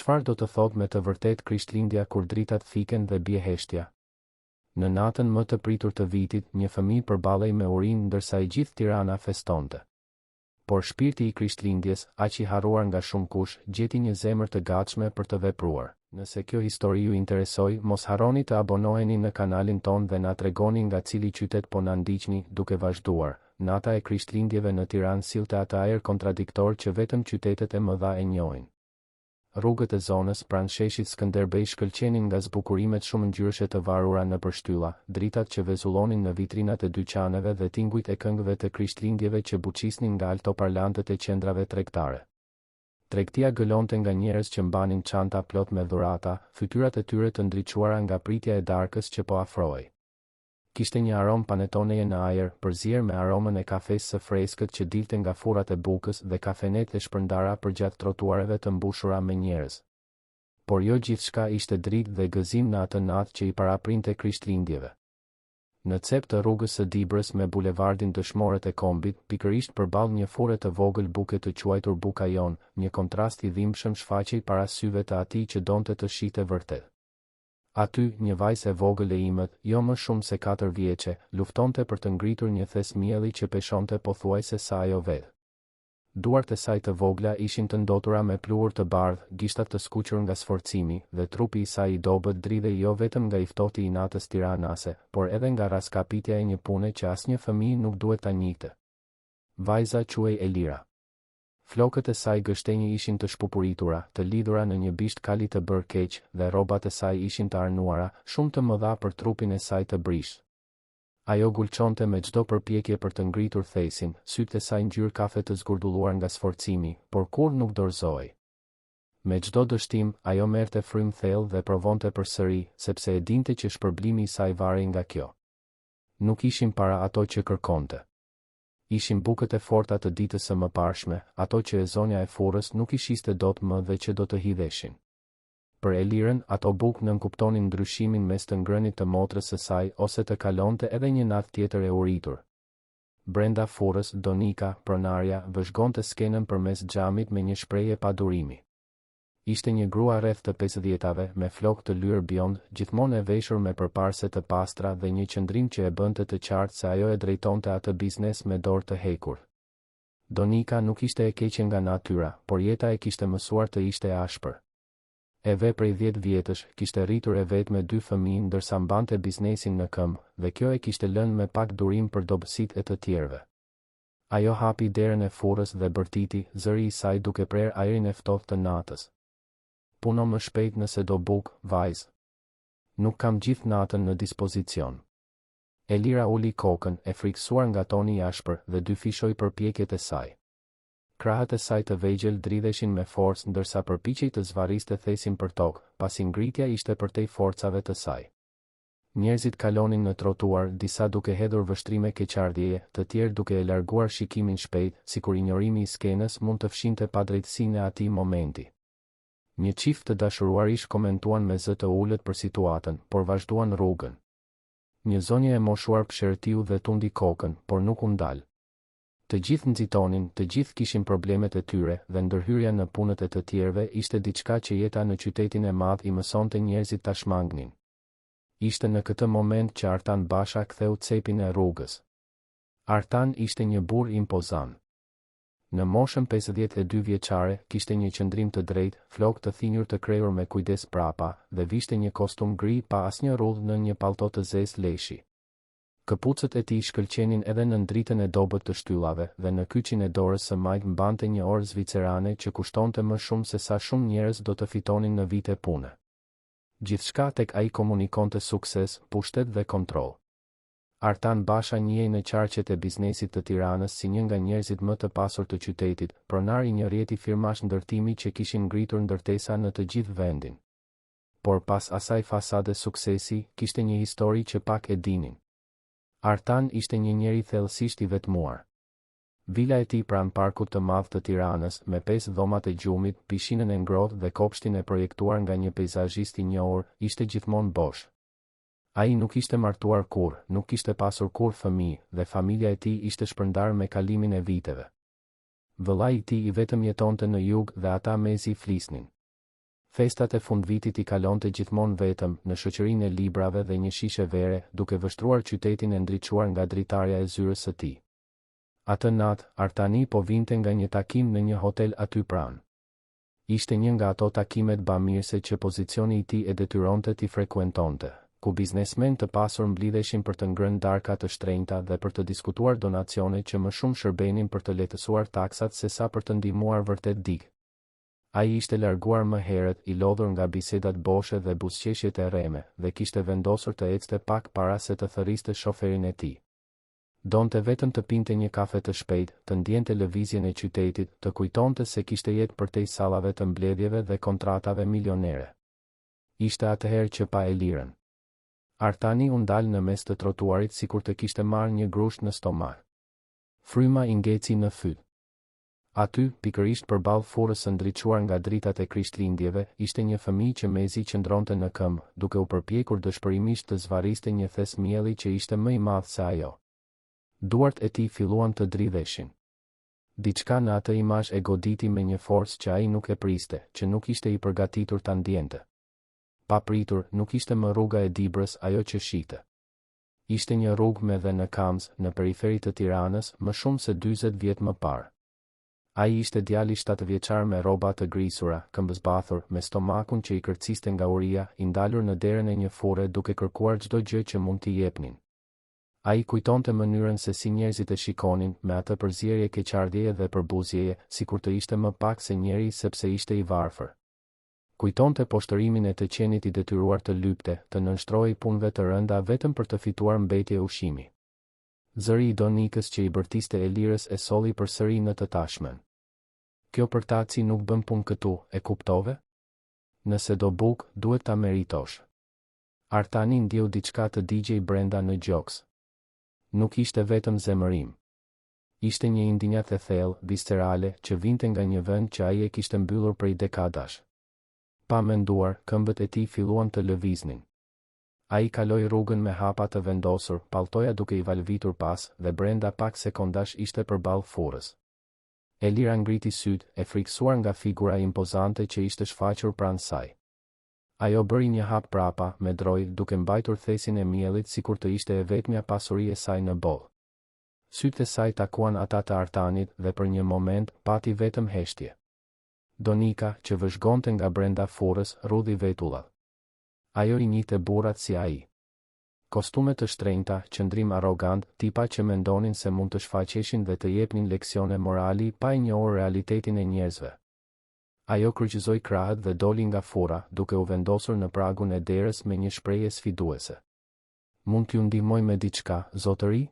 Çfarë do të thotë me të vërtet Krishtlindja kur dritat fiken dhe bie heshtja? Në natën më të pritur të vitit, një fëmijë përballej me urinë ndërsa e gjithë Tirana festonte. Por shpirti i Krishtlindjes, aq i harruar nga shumë kush, gjeti një zemër të gatshme për të vepruar. Nëse kjo histori ju interesoi, mos harroni të abonoheni në kanalin ton dhe na tregoni nga cili qytet po na ndiqni. Duke vazhduar, nata e Krishtlindjeve në Tiranë sillte atë ajër kontradiktor që vetëm qytetet e mëdha e njohin. Rrugët e zonës pranë sheshit Skënderbej shkëlqenin nga zbukurimet shumë ngjyrëshe të varura në përshtylla, dritat që vezullonin në vitrinat e dyqaneve dhe tingujt e këngëve të Krishtlindjeve që buçisnin nga altoparlantët e qendrave tregtare. Tregtia gëlonte nga njerëz që mbanin çanta plot me dhurata, fytyrat e tyre të ndriçuara nga pritja e darkës që po afrohej. Kishte një aromë panetoneje në ajër, përzier me aromën e kafes së freskët që dilte nga furrat e bukës dhe kafenet e shpërndara përgjatë trotuareve të mbushura me njerëz. Por jo gjithçka ishte dritë dhe gëzim në atë natë që i paraprinte Krishtlindjeve. Në cep të rrugës së Dibrës me bulevardin Dëshmorët e Kombit, pikërisht përballë një fure të vogël buke të quajtur Bukajon, një kontrast i dhimbshëm shfaqej para syve të atij që donte të shihte vërtet. Aty, një vajzë e vogël e imët, jo më shumë se 4 vjeçe, luftonte për të ngritur një thes mielli që peshonte pothuajse sa ajo vetë. Duart e saj të vogla ishin të ndotura me pluhur të bardhë, gishtat të skuqur nga sforcimi, dhe trupi i saj i dobët dridhej jo vetëm nga i ftohti i natës tiranase, por edhe nga raskapitja e një pune që asnjë fëmijë nuk duhet ta njihte. Vajza quhej Elira. Flokët e saj gështenjë ishin të shpupuritura, të lidhura në një bisht kali të bërë keq, dhe rrobat e saj ishin të arnuara, shumë të mëdha për trupin e saj të brishtë. Ajo gulçonte me çdo përpjekje për të ngritur thesin, sytë e saj ngjyrë kafe të zgurdulluar nga sforcimi, por kur nuk dorëzohej. Me çdo dështim, ajo merrte frym thellë dhe provonte përsëri, sepse e dinte që shpërblimi i saj varej nga kjo. Nuk ishin para ato që kërkonte. Ishin bukët e forta të ditës së mëparshme, ato që e zonja e furrës nuk i shiste dot më dhe që do të hidheshin. Për Elirën, ato bukë nënkuptonin ndryshimin mes të ngrënit të motrës së saj ose të kalonte edhe një natë tjetër e uritur. Brenda furrës, Donika, pronarja, vëzhgonte skenën përmes xhamit me një shprehje pa durimi. Ishte një grua rreth të 50-tave, me flokë të lyer bjond, gjithmonë e veshur me përparse të pastra dhe një qëndrim që e bënte të qartë se ajo e drejtonte atë biznes me dorë të hekur. Donika nuk ishte e keqe nga natyra, por jeta e kishte mësuar të ishte e ashpër. E ve prej 10 vjetësh, kishte rritur e vet me 2 fëmijë ndërsa mbante biznesin në këmbë, dhe kjo e kishte lënë me pak durim për dobësitë e të tjerëve. Ajo hapi derën e furrës dhe bërtiti, zëri i saj duke prerë ajrin e ftohtë të natës. Puno më shpejt nëse do buk, vajzë. Nuk kam gjithë natën në dispozicion. Elira uli kokën, e friksuar nga toni i ashpër, dhe dyfishoi përpjekjet e saj. Krahët e saj të vegjël dridheshin me forcë ndërsa përpiqej të zvarriste thesin për tokë, pasi ngritja ishte përtej forcave të saj. Njerëzit kalonin në trotuar, disa duke hedhur vështrime keqardhjeje, të tjerë duke e larguar shikimin shpejt, sikur injorimi i skenës mund të fshinte padrejtësinë e atij momenti. Një çift të dashuruarish komentuan me zë të ulët për situatën, por vazhduan rrugën. Një zonjë e moshuar pshërtiu dhe tundi kokën, por nuk u ndal. Të gjithë nxitonin, të gjithë kishin problemet e tyre, dhe ndërhyrja në punët e të tjerëve ishte diçka që jeta në qytetin e madh i mësonte njerëzit ta shmangnin. Ishte në këtë moment që Artan Basha ktheu cepin e rrugës. Artan ishte një burr impozant. Në moshën 52 vjeçare, kishte një qëndrim të drejtë, flokë të thinjur të krejur me kujdes prapa, dhe vishte një kostum gri pa asnjë rrudhë në një pallto të zezë leshi. Këpucët e tij shkëlqenin edhe në ndritën e dobët të shtyllave, dhe në kyçin e dorës së majtë mbante një orë zvicerane që kushtonte më shumë se sa shumë njerëz do të fitonin në vite pune. Gjithçka tek ai komunikonte sukses, pushtet dhe kontroll. Artan Basha njihej në qarqet e biznesit të Tiranës si një nga njerëzit më të pasur të qytetit, pronar i një rjeti firmash ndërtimi që kishin ngritur ndërtesa në të gjithë vendin. Por pas asaj fasade suksesi, kishte një histori që pak e dinin. Artan ishte një njeri thellësisht i vetmuar. Vila e tij pranë parkut të madh të Tiranës, me 5 dhomat e gjumit, pishinën e ngrohtë dhe kopshtin e projektuar nga një peizazhist i njohur, ishte gjithmonë bosh. Ai nuk ishte martuar kurrë, nuk kishte pasur kurrë fëmijë, dhe familja e tij ishte shpërndar me kalimin e viteve. Vëllai i tij i vetëm jetonte në jug dhe ata mezi flisnin. Festat e fundvitit I kalonte gjithmonë vetëm në shoqërinë e librave dhe një shishe vere, duke vështruar qytetin e ndriçuar nga dritarja e zyrës së tij. Atë natë, Artani po vinte nga një takim në një hotel aty pranë. Ishte një nga ato takimet bamirëse që pozicioni I tij e detyronte t'i frekuentonte, ku biznesmen të pasur mblidheshin për të ngrënë darka të shtrenjta dhe për të diskutuar donacione që më shumë shërbenin për të lehtësuar taksat sesa për të ndihmuar vërtet dig. Ai ishte larguar më herët I lodhur nga bisedat boshe dhe buzëqeshjet e rreme dhe kishte vendosur të ecte pak para se të thërriste shoferin e tij. Donte vetëm të pinte një kafe të shpejt, të ndjente lëvizjen e qytetit, të kujtonte se kishte jetë përtej sallave të mbledhjeve dhe kontratave milionere. Ishte atëherë që pa Elirën. Artani u ndal në mes të trotuarit sikur të kishte marrë një grusht në stomak. Fryma I ngeci në fyt. Aty, pikërisht përballë furrës së ndriçuar nga dritat e Krishtlindjeve, ishte një fëmijë që mezi qëndronte në këmbë, duke u përpjekur dëshpërimisht të zvarriste një thes mielli që ishte më I madh se ajo. Duart e tij filluan të dridheshin. Diçka në atë imazh e goditi me një forcë që ai nuk e priste, që nuk ishte I përgatitur ta ndjente. Pa pritur, nuk ishte më rruga e Dibrës ajo që shite. Ishte një rrugë me dhe në Kamz, në periferi të Tiranës, më shumë se 40 vjet më parë. Ai ishte djali 7 vjeçar me rroba të grisura, këmbëzbathur, me stomakun që I kërciste nga uria, I ndalur në derën e një furre duke kërkuar çdo gjë që mund t'i jepnin. Ai kujtonte mënyrën se si njerëzit e shikonin, me atë përzierje keqardhjeje dhe përbuzjeje, sikur të ishte më pak se njeri sepse ishte I varfër. Kujtonte poshtërimin e të qenit I detyruar të lypte, të nënshtrohej punëve të rënda vetëm për të fituar mbetje ushqimi. Zëri I Donikës që I bërtiste Elirës e solli përsëri në të tashmen. Kjo për ta që nuk bën punë këtu, e kuptove? Nëse do buk, duhet ta meritosh. Artani ndjeu diçka të digjej brenda në gjoks. Nuk ishte vetëm zemërim. Ishte një indinjat e thellë, viscerale, që vinte nga një vend që ai e kishte mbyllur prej dekadash. Pa menduar, këmbët e tij filluan të lëviznin. Ai kaloi rrugën me hapa të vendosur, palltoja duke I valvitur pas, dhe brenda pak sekondash ishte përballë furrës. Elira ngriti syt, e friksuar nga figura impozante që ishte shfaqur pranë saj. Ajo bëri një hap prapa, me droj, duke mbajtur thesin e miellit sikur të ishte e vetmja pasuri e saj në boll. Sytë e saj takuan ata të Artanit dhe për një moment pati vetëm heshtje. Donika, që vëzhgonte nga brenda furrës, rudhi vetullat. Ajo I njihte burrat si ai. Kostume të shtrenjta, qëndrim arrogant, tipa që mendonin se mund të shfaqeshin dhe të jepnin leksione morali pa I njohur realitetin e njerëzve. Ajo kryqëzoi krahët dhe doli nga furra, duke u vendosur në pragun e derës me një shprehje sfiduese. Mund t'ju ndihmoj me diçka, zotëri?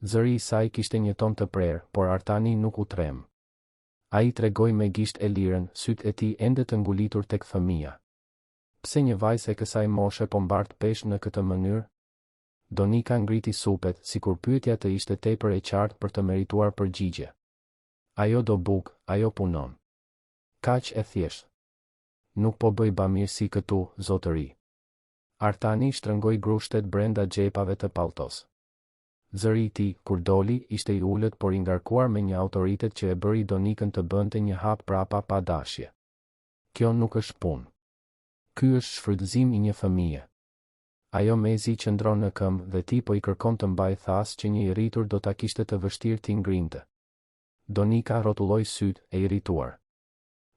Zëri I saj kishte një ton të prerë, por Artani nuk u trem. Ai tregoi me gisht Elirën, sytë e tij ende të ngulitur tek fëmia. Pse një vajzë e kësaj moshe po mbart peshë në këtë mënyrë? Donika ngriti supet, sikur pyetja të ishte tepër e qartë për të merituar përgjigje. Ajo do buk, ajo punon. Kaq e thjesht. Nuk po bëj bamirësi këtu, zotëri. Artani shtrëngoi grushtet brenda xhepave të palltos. Zëri I tij, kur doli, ishte I ulët por I ngarkuar me një autoritet që e bëri Donikën të bënte një hap prapa pa dashje. Kjo nuk është punë. Ky është shfrytëzim I një fëmije. Ajo mezi qëndron në këmbë dhe ti po I kërkon të mbaj thas që një I rritur do ta kishte të vështirë t'i ngrinte. Donika rrotulloi syt, e irrituar.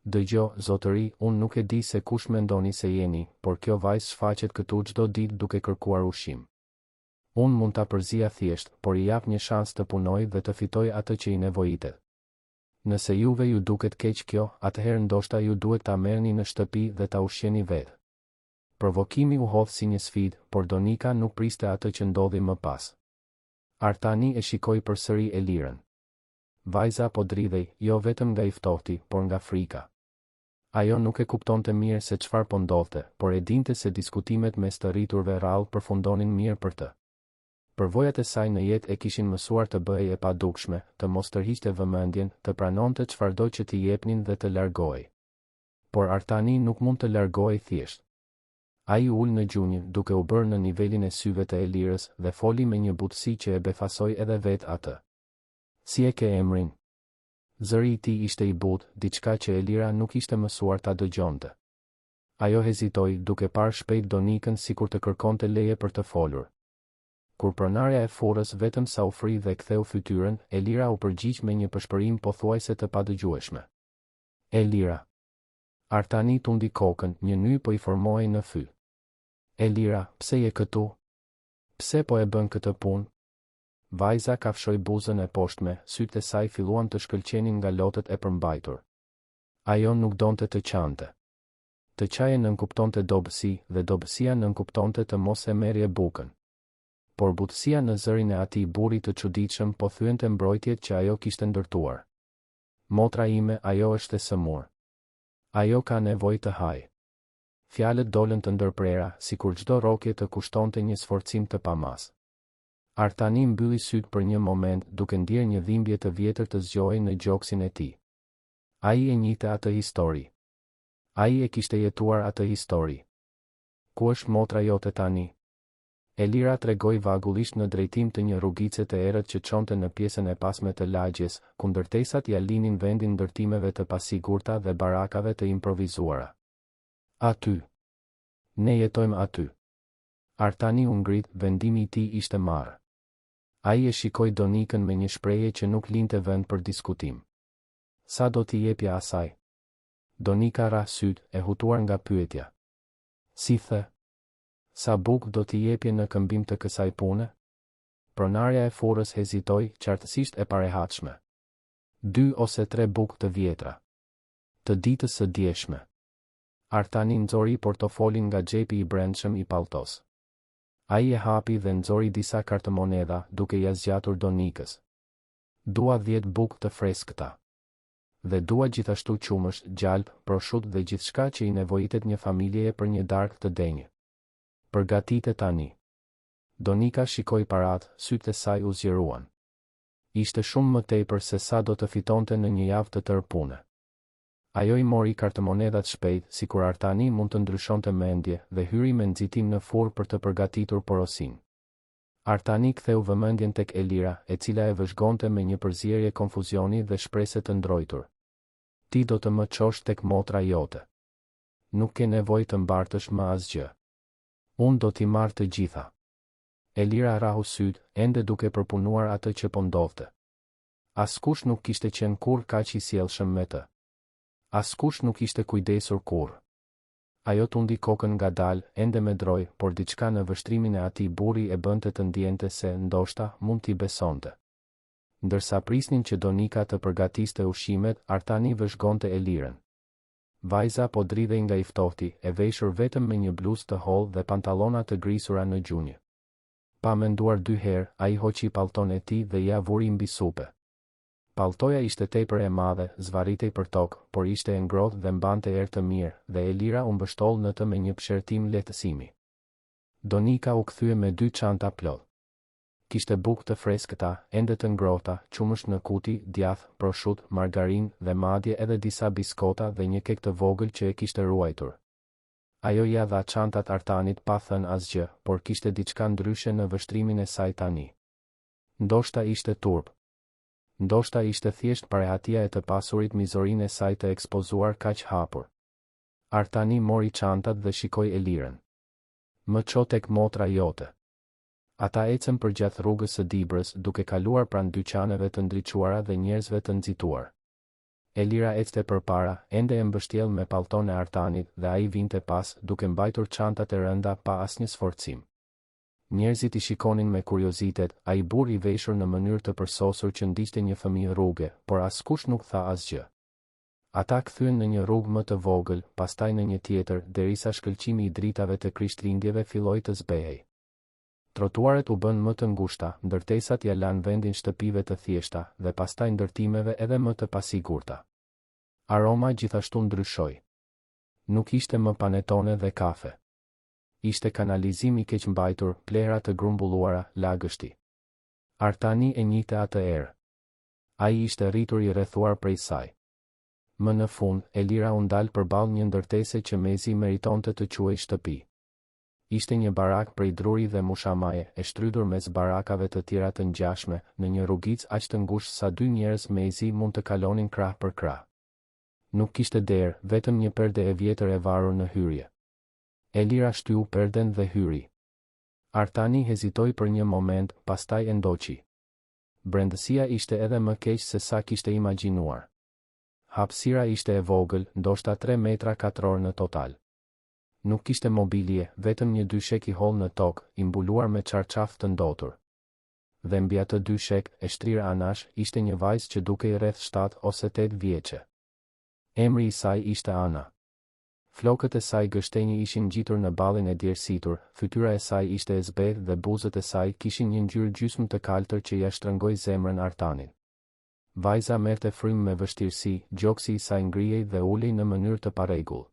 Dëgjo, zotëri, unë nuk e di se kush mendoni se jeni, por kjo vajzë shfaqet këtu çdo ditë duke kërkuar ushqim. Unë mund ta përzija thjesht, por I jap një shans të punoj dhe të fitoj atë që I nevojitet. Nëse juve ju duket keq kjo, atëherë ndoshta ju duhet ta merrni në shtëpi dhe ta ushqeni vetë. Provokimi u hodh si një sfidë, por Donika nuk priste atë që ndodhi më pas. Artani e shikoi përsëri Elirën. Vajza po dridhej, jo vetëm nga I ftohti, por nga frika. Ajo nuk e kuptonte mirë se çfarë po ndodhte, por e dinte se diskutimet mes të rriturve rrallë përfundonin mirë për të. Përvojat e saj në jetë e kishin mësuar të bëhej e padukshme, të mos tërhiqte vëmendjen, të pranonte çfarëdo që t'i jepnin dhe të largohej. Por Artani nuk mund të largohej thjesht. Ai ul në gjunjë, duke u bërë në nivelin e syve të Elirës dhe foli me një butësi që e befasoi edhe vetë atë. Si e ke emrin? Zëri I tij ishte I butë, diçka që Elira nuk ishte mësuar ta dëgjonte. Ajo hezitoi, duke parë shpejt Donikën sikur të kërkonte leje për të folur. Kur pronarja e forës vetëm sa u fri dhe ktheu fytyrën, Elira u përgjigj me një përshpërim pothuajse të padëgjueshme. Elira. Artani tundi kokën, një ny po I formohej në fy. Elira, pse je këtu? Pse po e bën këtë punë? Vajza kafshoi buzën e poshtme, sytë e saj filluan të shkëlqenin nga lotët e përmbajtur. Ajo nuk donte të qante. Të qaje nënkuptonte dobësi dhe dobësia nënkuptonte të mos e merrje bukën. Por butësia në zërin e atij burri të çuditshëm po thyente mbrojtjet që ajo kishte ndërtuar. Motra ime, ajo është e sëmur. Ajo ka nevojë të hajë. Fjalët dolën të ndërprera, sikur çdo rrokje të kushtonte një sforcim të pamas. Artani mbylli sytë për një moment, duke ndier një dhimbje të vjetër të zgjohej në gjoksin e tij. Ai e njihte atë histori. Ai e kishte jetuar atë histori. Ku është motra jote tani? Elira tregoi vagullisht në drejtim të një rrugice të errët që çonte në pjesën e pasme të lagjes, ku ndërtesat ja linin vendin ndërtimeve të pasigurta dhe barakave të improvizuara. Aty. Ne jetojmë aty. Artani u ngrit, vendimi I tij ishte marrë. Ai e shikoi Donikën me një shprehje që nuk linte vend për diskutim. Sa do t'i jepja asaj? Donika ra syt, e hutuar nga pyetja. Si the? Sa bukë do t'i jepje në këmbim të kësaj pune? Pronarja e forës hezitoi, qartësisht e parehatshme. 2 ose 3 bukë të vjetra. Të ditës së djeshme. Artani nxori portofolin nga xhepi I brendshëm I palltos. Ai e hapi dhe nxori disa kartëmonedha, duke ja zgjatur Donikës. Dua 10 bukë të freskëta. Dhe dua gjithashtu qumësht, gjalp, proshut dhe gjithçka që I nevojitet një familjeje për një darkë të denjë. Përgatite tani. Donika shikoi paratë, sytë e saj u zgjeruan. Ishte shumë më tepër se sa do të fitonte në një javë të tërë pune. Ajo I mori kartëmonedhat shpejt, sikur Artani mund të ndryshonte mendje, dhe hyri me nxitim në furrë për të përgatitur porosin. Artani ktheu vëmendjen tek Elira, e cila e vëzhgonte me një përzierje konfuzioni dhe shprese të ndrojtur. Ti do të më çosh tek motra jote. Nuk ke nevojë të mbartësh më asgjë. Unë do t'i marr të gjitha. Elira rahu syt, ende duke përpunuar atë që po ndodhte. Askush nuk kishte qenë kurrë kaq I sjellshëm me të. Askush nuk ishte kujdesur kurrë. Ajo tundi kokën ngadalë, ende me droj, por diçka në vështrimin e atij burri e bënte të ndjente se, ndoshta, mund t'i besonte. Ndërsa prisnin që Donika të përgatiste ushqimet, Artani vëzhgonte Elirën. Vajza po dridhej nga I ftohti, e veshur vetëm me një bluzë të hollë dhe pantallona të grisura në gjunjë. Pa menduar 2 herë, ai hoqi pallton e tij dhe ja vuri mbi supe. Palltoja ishte tepër e madhe, zvarritej për tokë, por ishte e ngrohtë dhe mbante erë të mirë, dhe Elira u mbështoll në të me një pëshertim lehtësimi. Donika u kthye me 2 çanta plot. Kishte bukë të freskëta, ende të ngrohta, qumësht në kuti, djath, proshut, margarinë dhe madje edhe disa biskota dhe një kek të vogël që e kishte ruajtur. Ajo ja dha çantat Artanit pa thënë asgjë, por kishte diçka ndryshe në vështrimin e saj tani. Ndoshta ishte turp. Ndoshta ishte thjesht parehatia e të pasurit mizorinë e saj të ekspozuar kaq hapur. Artani mori çantat dhe shikoi Elirën. Më ço tek motra jote. Ata ecën përgjath rrugës së Dibrës, duke kaluar pranë dyqaneve të ndriçuara dhe njerëzve të nxituar. Elira ecte përpara, ende e mbështjell me pallton e Artanit dhe ai vinte pas, duke mbajtur çantat e rënda pa asnjë sforcim. Njerëzit I shikonin me kuriozitet, ai burr I veshur në mënyrë të përsosur që ndiqte një fëmijë rruge, por askush nuk tha asgjë. Ata kthyen në një rrugë më të vogël, pastaj në një tjetër, derisa shkëlqimi I dritave të Krishtlindjeve filloi të zbehej. Trotuaret u bën më të ngushta, ndërtesat ja lanë vendin shtëpive të thjeshta dhe pastaj ndërtimeve edhe më të pasigurta. Aroma gjithashtu ndryshoi. Nuk ishte më panetone dhe kafe. Ishte kanalizim I keq mbajtur, plehra të grumbulluara, lagështi. Artani e njihte atë erë. Ai ishte rritur I rrethuar prej saj. Më në fund, Elira u ndal përballë një ndërtese që mezi meritonte të quhej shtëpi. Ishte një barak prej druri dhe mushamaje, e shtrydhur mes barakave të tjera të ngjashme, në një rrugicë aq të ngushtë sa 2 njerëz mezi mund të kalonin krah për krah. Nuk kishte derë, vetëm një perde e vjetër e varur në hyrje. Elira shtyu perden dhe hyri. Artani hezitoi për një moment, pastaj e ndoqi. Brendësia ishte edhe më keq se sa kishte imagjinuar. Hapësira ishte e vogël, ndoshta 3 metra katror në total. Nuk kishte mobilje, vetëm një dyshek i holl në tokë, i mbuluar me çarçaf të ndotur. Dhe mbi atë dyshek, e shtrirë anash, ishte një vajzë që dukej rreth 7 ose 8 vjeçe. Emri i saj ishte Ana. Flokët e saj gështenjë ishin ngjitur në ballin e djersitur, fytyra e saj ishte e zbehtë dhe buzët e saj kishin një ngjyrë gjysmë të kaltër që ja shtrëngoi zemrën Artanit. Vajza merrte frymë me vështirësi, gjoksi i saj ngrihej dhe ulej në mënyrë të parregull.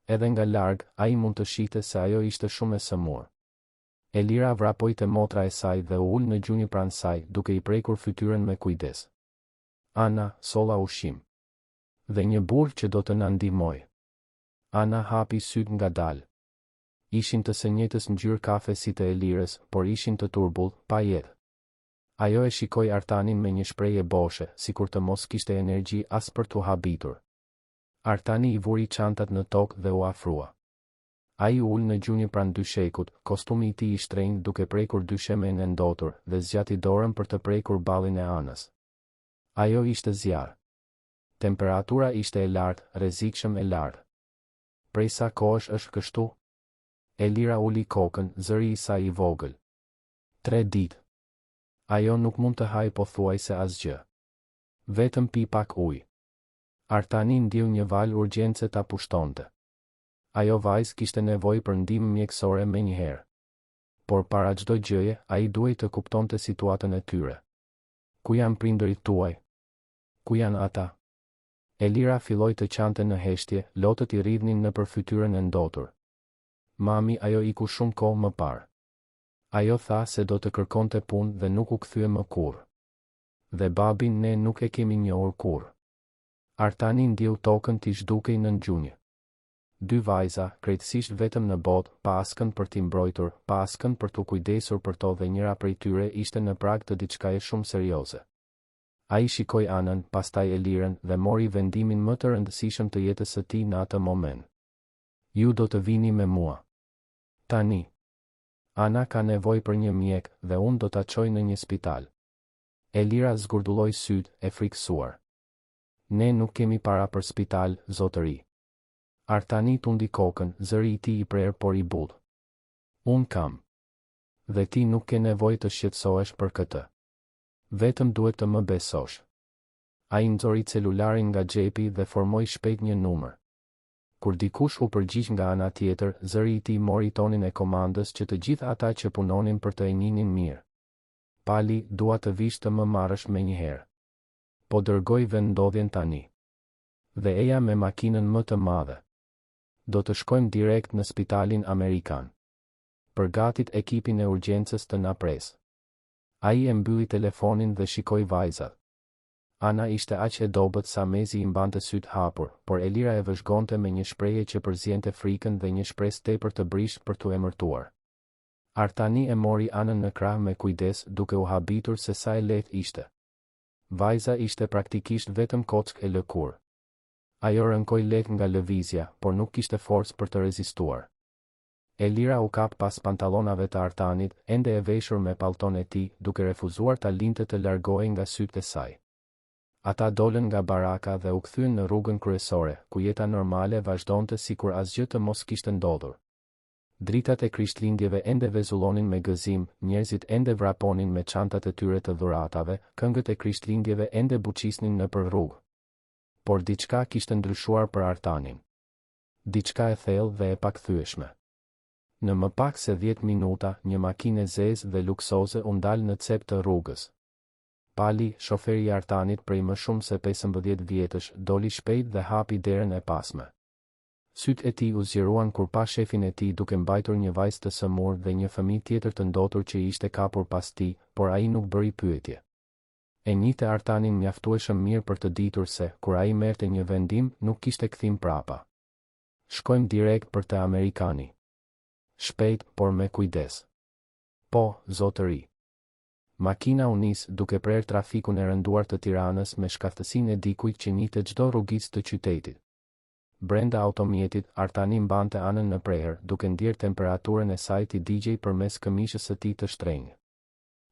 Edhe nga larg, ai mund të shihte se ajo ishte shumë e sëmurë. Elira vrapoi te motra e saj dhe u ul në gjunjë pranë saj, duke i prekur fytyrën me kujdes. Ana, solla ushqim. Dhe një burr që do të na ndihmoj. Ana hapi syt ngadalë. Ishin të së njëjtës ngjyrë kafe si të Elirës, por ishin të turbull, pa jetë. Ajo e shikoi Artanin me një shprehje boshe, sikur të mos kishte energji as për t'u habitur. Artani i vuri çantat në tokë dhe u afrua. Ai u ul në gjunjë pranë dyshekut, kostumi i tij i shtrenjtë duke prekur dyshemen e ndotur dhe zgjati dorën për të prekur ballin e Anës. Ajo ishte zjarr. Temperatura ishte e lartë, rrezikshëm e lartë. Prej sa kohësh është kështu? Elira uli kokën, zëri i saj i vogël. 3 ditë. Ajo nuk mund të hajë pothuajse asgjë. Vetëm pi pak ujë. Artani ndjeu një val urgjence ta pushtonte. Ajo vajzë kishte nevojë për ndihmë mjekësore menjëherë. Por para çdo gjëje, ai duhej të kuptonte situatën e tyre. Ku janë prindërit tuaj? Ku janë ata? Elira filloi të qante në heshtje, lotët i rridhnin nëpër fytyrën e ndotur. Mami, ajo iku shumë kohë më parë. Ajo tha se do të kërkonte punë dhe nuk u kthye më kurrë. Dhe babin ne nuk e kemi njohur kurrë. Artani ndjeu tokën t'i zhdukej në gjunjë. 2 vajza, krejtësisht vetëm në botë, pa askën për t'i mbrojtur, pa askën për t'u kujdesur për to dhe njëra prej tyre ishte në prag të diçkaje shumë serioze. Ai shikoi Anën, pastaj Elirën dhe mori vendimin më të rëndësishëm të jetës së tij në atë moment. Ju do të vini me mua. Tani. Ana ka nevojë për një mjek dhe unë do ta çoj në një spital. Elira zgurdulloi syt, e frikësuar. Ne nuk kemi para për spital, zotëri. Artani tundi kokën, zëri i tij i prerë por i bull. Unë kam. Dhe ti nuk ke nevojë të shqetësohesh për këtë. Vetëm duhet të më besosh. Ai nxori celularin nga xhepi dhe formoi shpejt një numër. Kur dikush u përgjigj nga ana tjetër, zëri i tij mori tonin e komandës që të gjithë ata që punonin për të e njihnin mirë. Pali, dua të vish të më marrësh menjëherë. Po dërgoj vendodhjen tani. Dhe eja me makinën më të madhe. Do të shkojmë direkt në spitalin amerikan. Përgatit ekipin e urgjencës të na pres. Ai e mbylli telefonin dhe shikoi vajzat. Ana ishte aq e dobët sa mezi i mbante syt hapur, por Elira e vëzhgonte me një shprehje që përziente frikën dhe një shpresë tepër të brisht për t'u emërtuar. Artani e mori Anën në krah me kujdes, duke u habitur se sa e lehtë ishte. Vajza ishte praktikisht vetëm kockë e lëkur. Ajo rënkoi lehtë nga lëvizja, por nuk kishte forcë për të rezistuar. Elira u kap pas pantallonave të Artanit, ende e veshur me pallton e tij, duke refuzuar ta linte të largohej nga sytë e saj. Ata dolën nga baraka dhe u kthyen në rrugën kryesore, ku jeta normale vazhdonte sikur asgjë të mos kishte ndodhur. Dritat e Krishtlindjeve ende vezullonin me gëzim, njerëzit ende vraponin me çantat e tyre të dhuratave, këngët e Krishtlindjeve ende buçisnin nëpër rrugë. Por diçka kishte ndryshuar për Artanin. Diçka e thellë dhe e pakthyeshme. Në më pak se 10 minuta, një makinë zezë dhe luksoze u ndal në cep të rrugës. Pali, shoferi i Artanit prej më shumë se 15 vjetësh, doli shpejt dhe hapi derën e pasme. Sytë e tij u zgjeruan kur pa shefin e tij duke mbajtur një vajzë të sëmurë dhe një fëmijë tjetër të ndotur që i ishte kapur pas tij, por ai nuk bëri pyetje. E njihte Artanin mjaftueshëm mirë për të ditur se, kur ai merrte një vendim, nuk kishte kthim prapa. Shkojmë direkt për te amerikani. Shpejt, por me kujdes. Po, zotëri. Makina u nis duke prerë trafikun e rënduar të Tiranës me shkathësinë e dikujt që njitet çdo rrugicë të qytetit. Brenda automjetit, Artani mbante anën në prerë, duke ndjerë temperaturën e saj të digjej përmes këmishës së tij të shtrenjtë.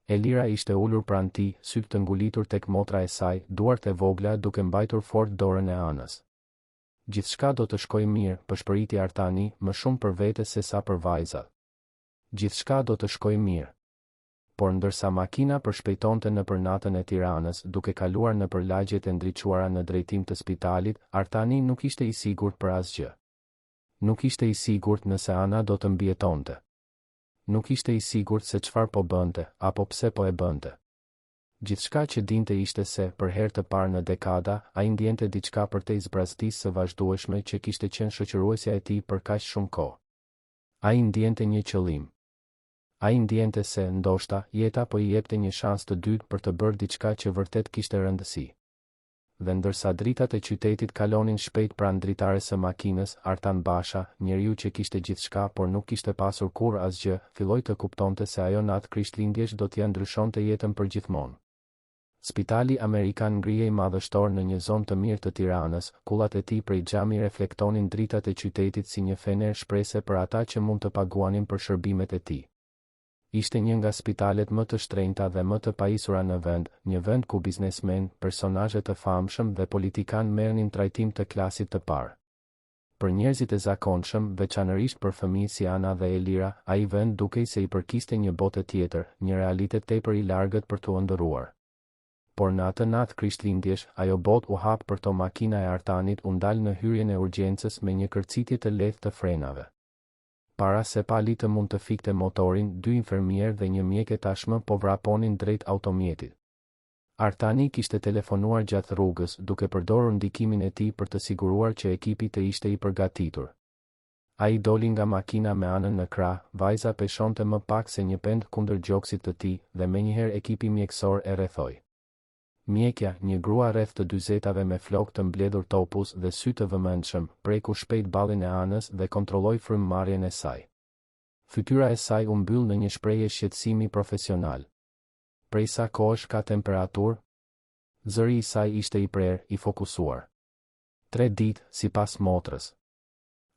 Elira ishte ulur pranë tij, sytë të ngulitur tek motra e saj, duart e vogla duke mbajtur fort dorën e anës. Gjithçka do të shkojë mirë, përshpëriti Artani, më shumë për vete se sa për vajzat. Gjithçka do të shkojë mirë. Por ndërsa makina përshpejtonte nëpër natën e Tiranës, duke kaluar nëpër lagjet e ndriçuara në drejtim të spitalit, Artani nuk ishte i sigurt për asgjë. Nuk ishte i sigurt nëse Ana do të mbijetonte. Nuk ishte i sigurt se çfarë po bënte, apo pse po e bënte. Gjithçka që dinte ishte se, për herë të parë në dekada, ai ndjente diçka përtej zbraztisë së vazhdueshme që kishte qenë shoqëruesja e tij për kaq shumë kohë. Ai ndjente një qëllim. Ai ndjente se, ndoshta, jeta po i jepte një shans të dytë për të bërë diçka që vërtet kishte rëndësi. Dhe ndërsa dritat e qytetit kalonin shpejt pranë dritares së makinës, Artan Basha, njeriu që kishte gjithçka por nuk kishte pasur kurrë asgjë, filloi të kuptonte se ajo natë Krishtlindjes do t'ia ndryshonte jetën përgjithmonë. Spitali Amerikan ngrihej madhështor në një zonë të mirë të Tiranës, kullat e tij prej xhami reflektonin dritat e qytetit si një fener shprehse për ata që mund të paguanin për shërbimet e tij. Ishte një nga spitalet më të shtrenjta dhe më të pajisura në vend, një vend ku biznesmen, personazhe të famshëm dhe politikan merrnin trajtim të klasit të parë. Për njerëzit e zakonshëm, veçanërisht për fëmijë si Ana dhe Elira, ai vend dukej se i përkiste një botë tjetër, një realitet tepër i largët për t'u ëndërruar. Por në atë natë Krishtlindjesh, ajo botë u hap për to makina e Artanit u ndal në hyrjen e urgjencës me një kërcitje të lehtë të frenave. Para se pali të mund të fikte motorin, 2 infermierë dhe një mjek e tashmë po vraponin drejt automjetit. Artani kishte telefonuar gjatë rrugës, duke përdorur ndikimin e tij për të siguruar që ekipi të ishte i përgatitur. Ai doli nga makina me anën në krah, vajza peshonte më pak se një pend kundër gjoksit të tij dhe menjëherë ekipi mjekësor e rrethoi. Mjekja, një grua rreth të 40-tave me flokë të mbledhur topuz dhe sy të vëmendshëm, preku shpejt ballin e Anës dhe kontrolloi frymëmarrjen e saj. Fytyra e saj u mbyll në një shprehje shqetësimi profesional. Prej sa kohësh ka temperaturë? Zëri i saj ishte i prerë, i fokusuar. 3 ditë, sipas motrës.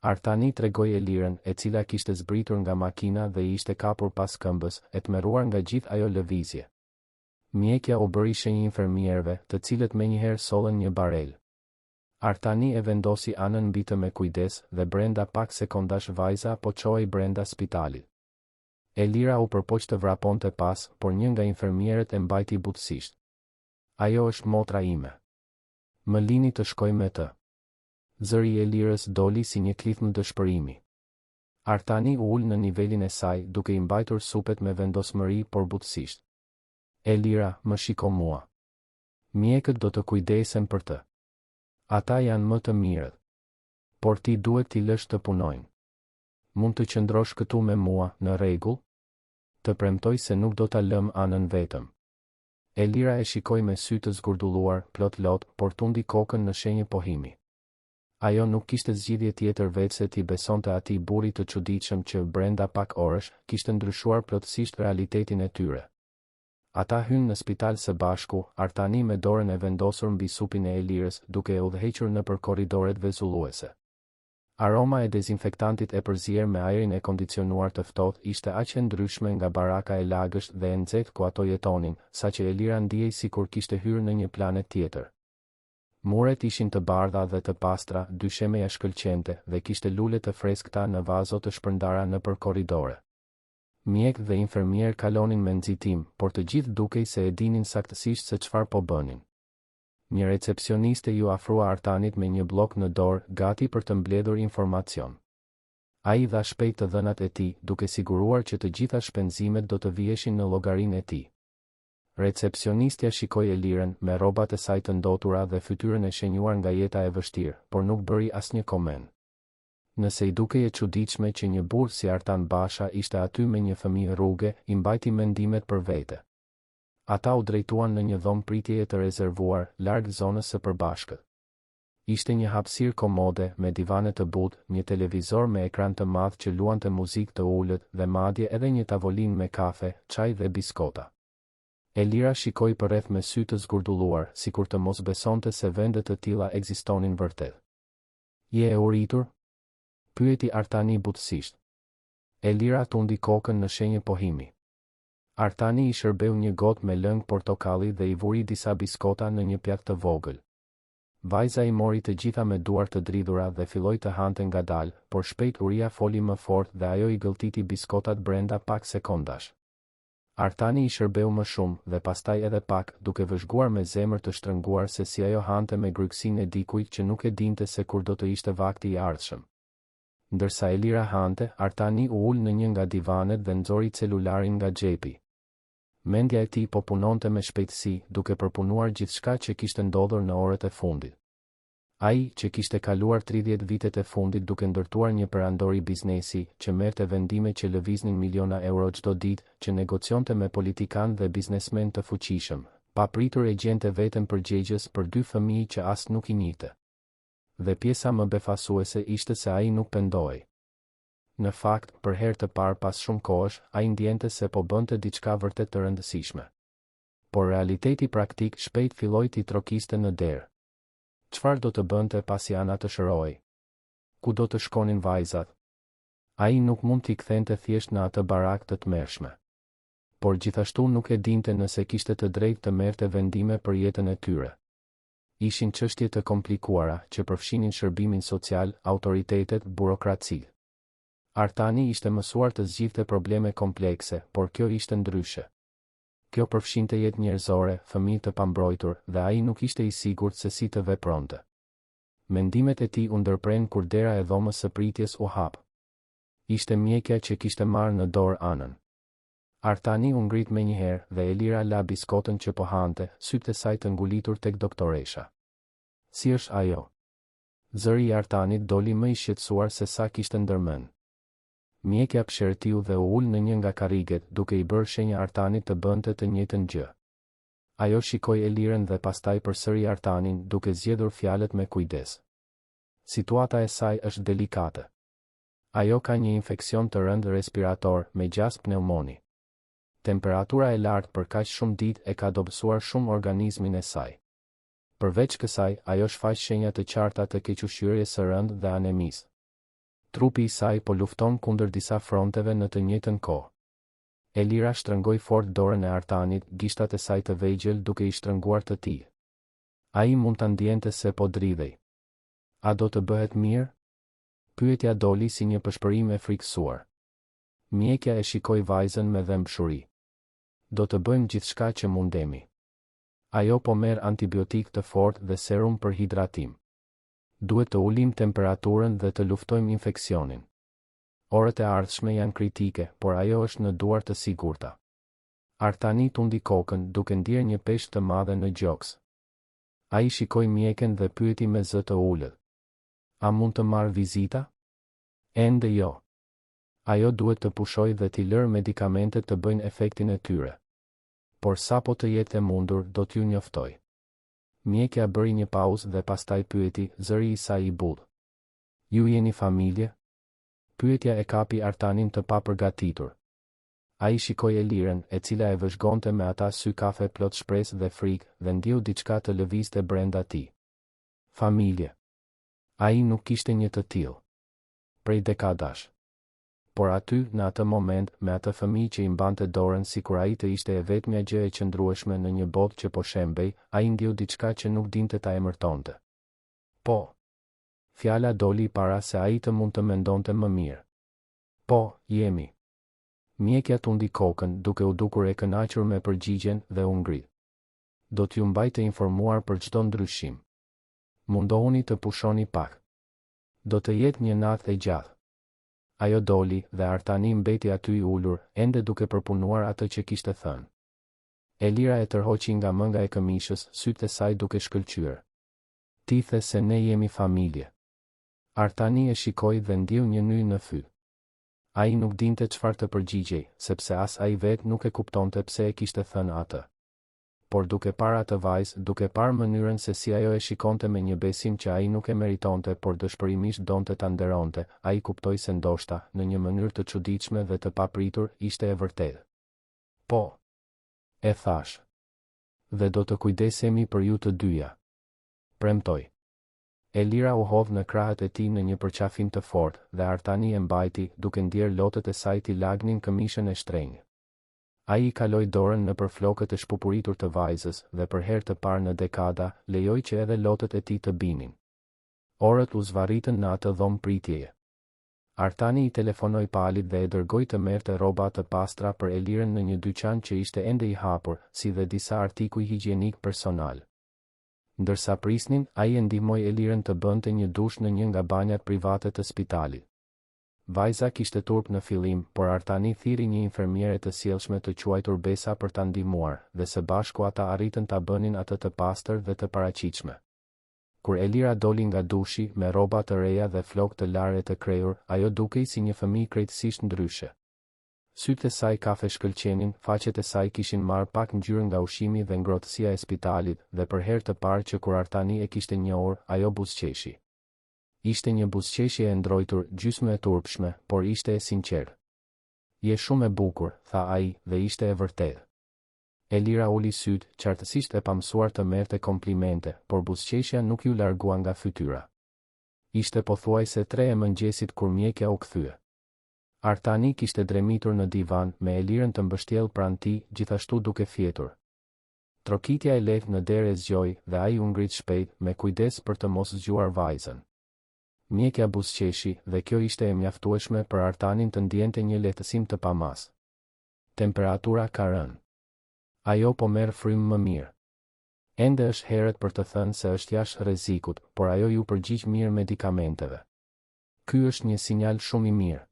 Artani tregoi Elirën, e cila kishte zbritur nga makina dhe i ishte kapur pas këmbës, e tmerruar nga gjithë ajo lëvizje. Mjekja u bëri shenjë infermierëve, të cilët menjëherë sollën një barel. Artani e vendosi anën mbi të me kujdes dhe brenda pak sekondash vajza po çohej brenda spitalit. Elira u përpoq të vraponte pas, por një nga infermierët e mbajti butësisht. Ajo është motra ime. Më lini të shkoj me të. Zëri i Elirës doli si një klithmë dëshpërimi. Artani u ul në nivelin e saj, duke i mbajtur supet me vendosmëri por butësisht. Elira, më shiko mua. Mjekët do të kujdesen për të. Ata janë më të mirët. Por ti duhet t'i lësh të punojnë. Mund të qëndrosh këtu me mua, në rregull? Të premtoj se nuk do ta lëm anën vetëm. Elira e shikoi me sy të zgurdulluar, plot lot, por tundi kokën në shenjë pohimi. Ajo nuk kishte zgjidhje tjetër veçse t'i besonte atij burri të çuditshëm që brenda pak orësh kishte ndryshuar plotësisht realitetin e tyre. Ata hynë në spital së bashku, Artani me dorën e vendosur mbi supin e Elirës, duke e udhëhequr nëpër korridoret vezulluese. Aroma e dezinfektantit e përzier me ajrin e kondicionuar të ftohtë ishte aq e ndryshme nga baraka e lagësht dhe e nxehtë ku ato jetonin, saqë Elira ndihej sikur kishte hyrë në një planet tjetër. Muret ishin të bardha dhe të pastra, dyshemeja shkëlqente dhe kishte lule të freskëta në vazo të shpërndara nëpër korridore. Mjek dhe infermier kalonin me nxitim, por të gjithë dukej se e dinin saktësisht se çfarë po bënin. Një recepcioniste ju afrua Artanit me një blok në dorë, gati për të mbledhur informacion. Ai dha shpejt të dhënat e tij, duke siguruar që të gjitha shpenzimet do të viheshin në llogarinë e tij. Recepcionistja shikoi Elirën me rrobat e saj të ndotura dhe fytyrën e shenjuar nga jeta e vështirë, por nuk bëri asnjë koment. Nëse i dukej e çuditshme që një burr si Artan Basha ishte aty me një fëmijë rruge, i mbajti mendimet për vete. Ata u drejtuan në një dhomë pritjeje të rezervuar, larg zonës së përbashkët. Ishte një hapësirë komode, me divane të butë, një televizor me ekran të madh që luante muzikë të ulët dhe madje edhe një tavolinë me kafe, çaj dhe biskota. Elira shikoi përreth me sy të zgurdulluar, sikur të mos besonte se vende të tilla ekzistonin vërtet. Je e uritur? Pyeti Artani butësisht. Elira tundi kokën në shenjë pohimi. Artani i shërbeu një gotë me lëng portokalli dhe i vuri disa biskota në një pjatë të vogël. Vajza i mori të gjitha me duar të dridhura dhe filloi të hante ngadalë, por shpejt uria foli më fort dhe ajo i gëlltiti biskotat brenda pak sekondash. Artani i shërbeu më shumë dhe pastaj edhe pak, duke vëzhguar me zemër të shtrënguar se si ajo hante me gryksin e dikujt që nuk e dinte se kur do të ishte vakti i ardhshëm. Ndërsa Elira hante, Artani u ul në një nga divanet dhe nxori celularin nga xhepi. Mendja e tij po punonte me shpejtësi, duke përpunuar gjithçka që kishte ndodhur në orët e fundit. Ai, që kishte kaluar 30 vitet e fundit duke ndërtuar një perandori biznesi, që merrte vendime që lëviznin miliona euro çdo ditë, që negocionte me politikan dhe biznesmen të fuqishëm, papritur e gjente veten përgjegjës për 2 fëmijë që as nuk i njihte. Dhe pjesa më befasuese ishte se ai nuk pendohej. Në fakt, për herë të parë pas shumë kohësh, ai ndjente se po bënte diçka vërtet të rëndësishme. Por realiteti praktik shpejt filloi t'i trokiste në derë. Çfarë do të bënte pasi Ana të shërohej? Ku do të shkonin vajzat? Ai nuk mund t'i kthente thjesht në atë barak të tmerrshme. Por gjithashtu nuk e dinte nëse kishte të drejtë të merrte vendime për jetën e tyre. Ishin çështje të komplikuara që përfshinin shërbimin social, autoritetet, burokracinë. Artani ishte mësuar të zgjidhte probleme komplekse, por kjo ishte ndryshe. Kjo përfshinte jetë njerëzore, fëmijë të pambrojtur, dhe ai nuk ishte i sigurt se si të vepronte. Mendimet e tij u ndërpren kur dera e dhomës së pritjes u hap. Ishte mjekja që kishte marrë në dorë Anën. Artani u ngrit menjëherë dhe Elira la biskotën që po hante, sytë e saj të ngulitur tek doktoresha. Si është ajo? Zëri i Artanit doli më i shqetësuar se sa kishte ndërmend. Mjekja pshertiu dhe u ul në një nga karriget, duke i bërë shenja Artanit të bënte të njëjtën gjë. Ajo shikoi Elirën dhe pastaj përsëri Artanin, duke zgjedhur fjalët me kujdes. Situata e saj është delikate. Ajo ka një infeksion të rëndë respirator me gjas pneumoni. Temperatura e lartë për kaq shumë ditë e ka dobësuar shumë organizmin e saj. Përveç kësaj, ajo shfaq shenja të qarta të kequshyrjes së rëndë dhe anemisë. Trupi i saj po lufton kundër disa fronteve në të njëjtën kohë. Elira shtrëngoi fort dorën e Artanit, gishtat e saj të vegjël duke i shtrënguar të tij. Ai mund ta ndjente se po dridhej. A do të bëhet mirë? Pyetja doli si një pëshpërim e frikësuar. Mjekja e shikoi vajzën me dëmshuri. Do të bëjmë gjithçka që mundemi. Ajo po merr antibiotik të fortë dhe serum për hidratim. Duhet të ulim temperaturën dhe të luftojmë infeksionin. Orët e ardhshme janë kritike, por ajo është në duar të sigurta. Artani tundi kokën, duke ndier një peshë të madhe në gjoks. Ai shikoi mjekën dhe pyeti me zë të ulët. A mund të marr vizita? Ende jo. Ajo duhet të pushoj dhe t'i lërë medikamentet të bëjnë efektin e tyre. Por sa po të jetë e mundur, do t'ju njoftoj. Mjekja bëri një pauzë dhe pastaj pyeti, zëri i saj i butë. Ju jeni familje? Pyetja e kapi Artanin të papërgatitur. Ai shikoi Elirën, e cila e vëzhgonte me ata sy kafe plot shpresë dhe frikë, dhe ndiu diçka të lëvizte brenda tij. Familje. Ai nuk kishte një të tillë. Prej dekadash. Por aty, në atë moment, me atë fëmijë që i mbante dorën sikur ai të ishte e vetmja gjë e qëndrueshme në një botë që po shembej, ai ndiu diçka që nuk dinte ta emërtonte. Po. Fjala doli para se ai të mund të mendonte më mirë. Po, jemi. Mjekja tundi kokën, duke u dukur e kënaqur me përgjigjen dhe u ngrit. Do t'ju mbaj të informuar për çdo ndryshim. Mundohuni të pushoni pak. Do të jetë një natë e gjatë. Ajo doli dhe Artani mbeti aty i ulur, ende duke përpunuar atë që kishte thënë. Elira e tërhoqi nga mënga e këmishës, sytë e saj duke shkëlqyer. Ti the se ne jemi familje. Artani e shikoi dhe ndiu një ny në fy. Ai nuk dinte çfarë të përgjigjej, sepse as ai vetë nuk e kuptonte pse e kishte thënë atë. Por duke parë atë vajzë, duke parë mënyrën se si ajo e shikonte me një besim që ai nuk e meritonte, por dëshpërimisht donte ta nderonte, ai kuptoi se ndoshta, në një mënyrë të çuditshme dhe të papritur, ishte e vërtetë. Po. E thash. Dhe do të kujdesemi për ju të dyja. Premtoj. Elira u hodh në krahët e tij në një përqafim të fortë, dhe Artani e mbajti, duke ndjer lotët e saj t'i lagnin këmishën e shtrenjtë. Ai I kaloi dorën nëpër flokët e shpupuritur të vajzës, dhe për herë të parë në dekada, lejoi që edhe lotët e tij të binin. Orët u zvarritën në atë dhomë pritjeje. Artani I telefonoi Palit dhe e dërgoi të merrte rroba të pastra për Elirën në një dyqan që ishte ende I hapur, si dhe disa artikuj higjienik personal. Ndërsa prisnin, ai e ndihmoi Elirën të bënte një dush në një nga banjat private të spitalit. Vajza kishte turp në fillim, por Artani thiri një infermiere të sjellshme të quajtur Besa për ta ndihmuar, dhe së bashku ata arritën ta bënin atë të pastër dhe të paraqitshme. Kur Elira doli nga dushi me rroba të reja dhe flokë të larë të krejur, ajo dukej si një fëmijë krejtësisht ndryshe. Sytë e saj kafe shkëlqenin, faqet e saj kishin marrë pak ngjyrë nga ushqimi dhe ngrohtësia e spitalit, dhe për herë të parë që kur Artani e kishte njohur, ajo buzëqeshi. Ishte një buzëqeshje e ndrojtur, gjysmë e turpshme, por ishte e sinqertë. Je shumë e bukur, tha ai, dhe ishte e vërtetë. Elira uli syt, qartësisht e pamësuar të merrte komplimente, por buzëqeshja nuk ju largua nga fytyra. Ishte pothuajse 3 e mëngjesit kur mjekja u kthye. Artani kishte dremitur në divan, me Elirën të mbështjellë pranë tij, gjithashtu duke fjetur. Trokitja e lehtë në derë e zgjoi, dhe ai u ngrit shpejt, me kujdes për të mos zgjuar vajzën. Mjekja buzëqeshi, dhe kjo ishte e mjaftueshme për Artanin të ndjente një lehtësim të pamas. Temperatura ka rënë. Ajo po merr frymë më mirë. Ende është herët për të thënë se është jashtë rrezikut, por ajo ju përgjigj mirë medikamenteve. Ky është një sinjal shumë I mirë.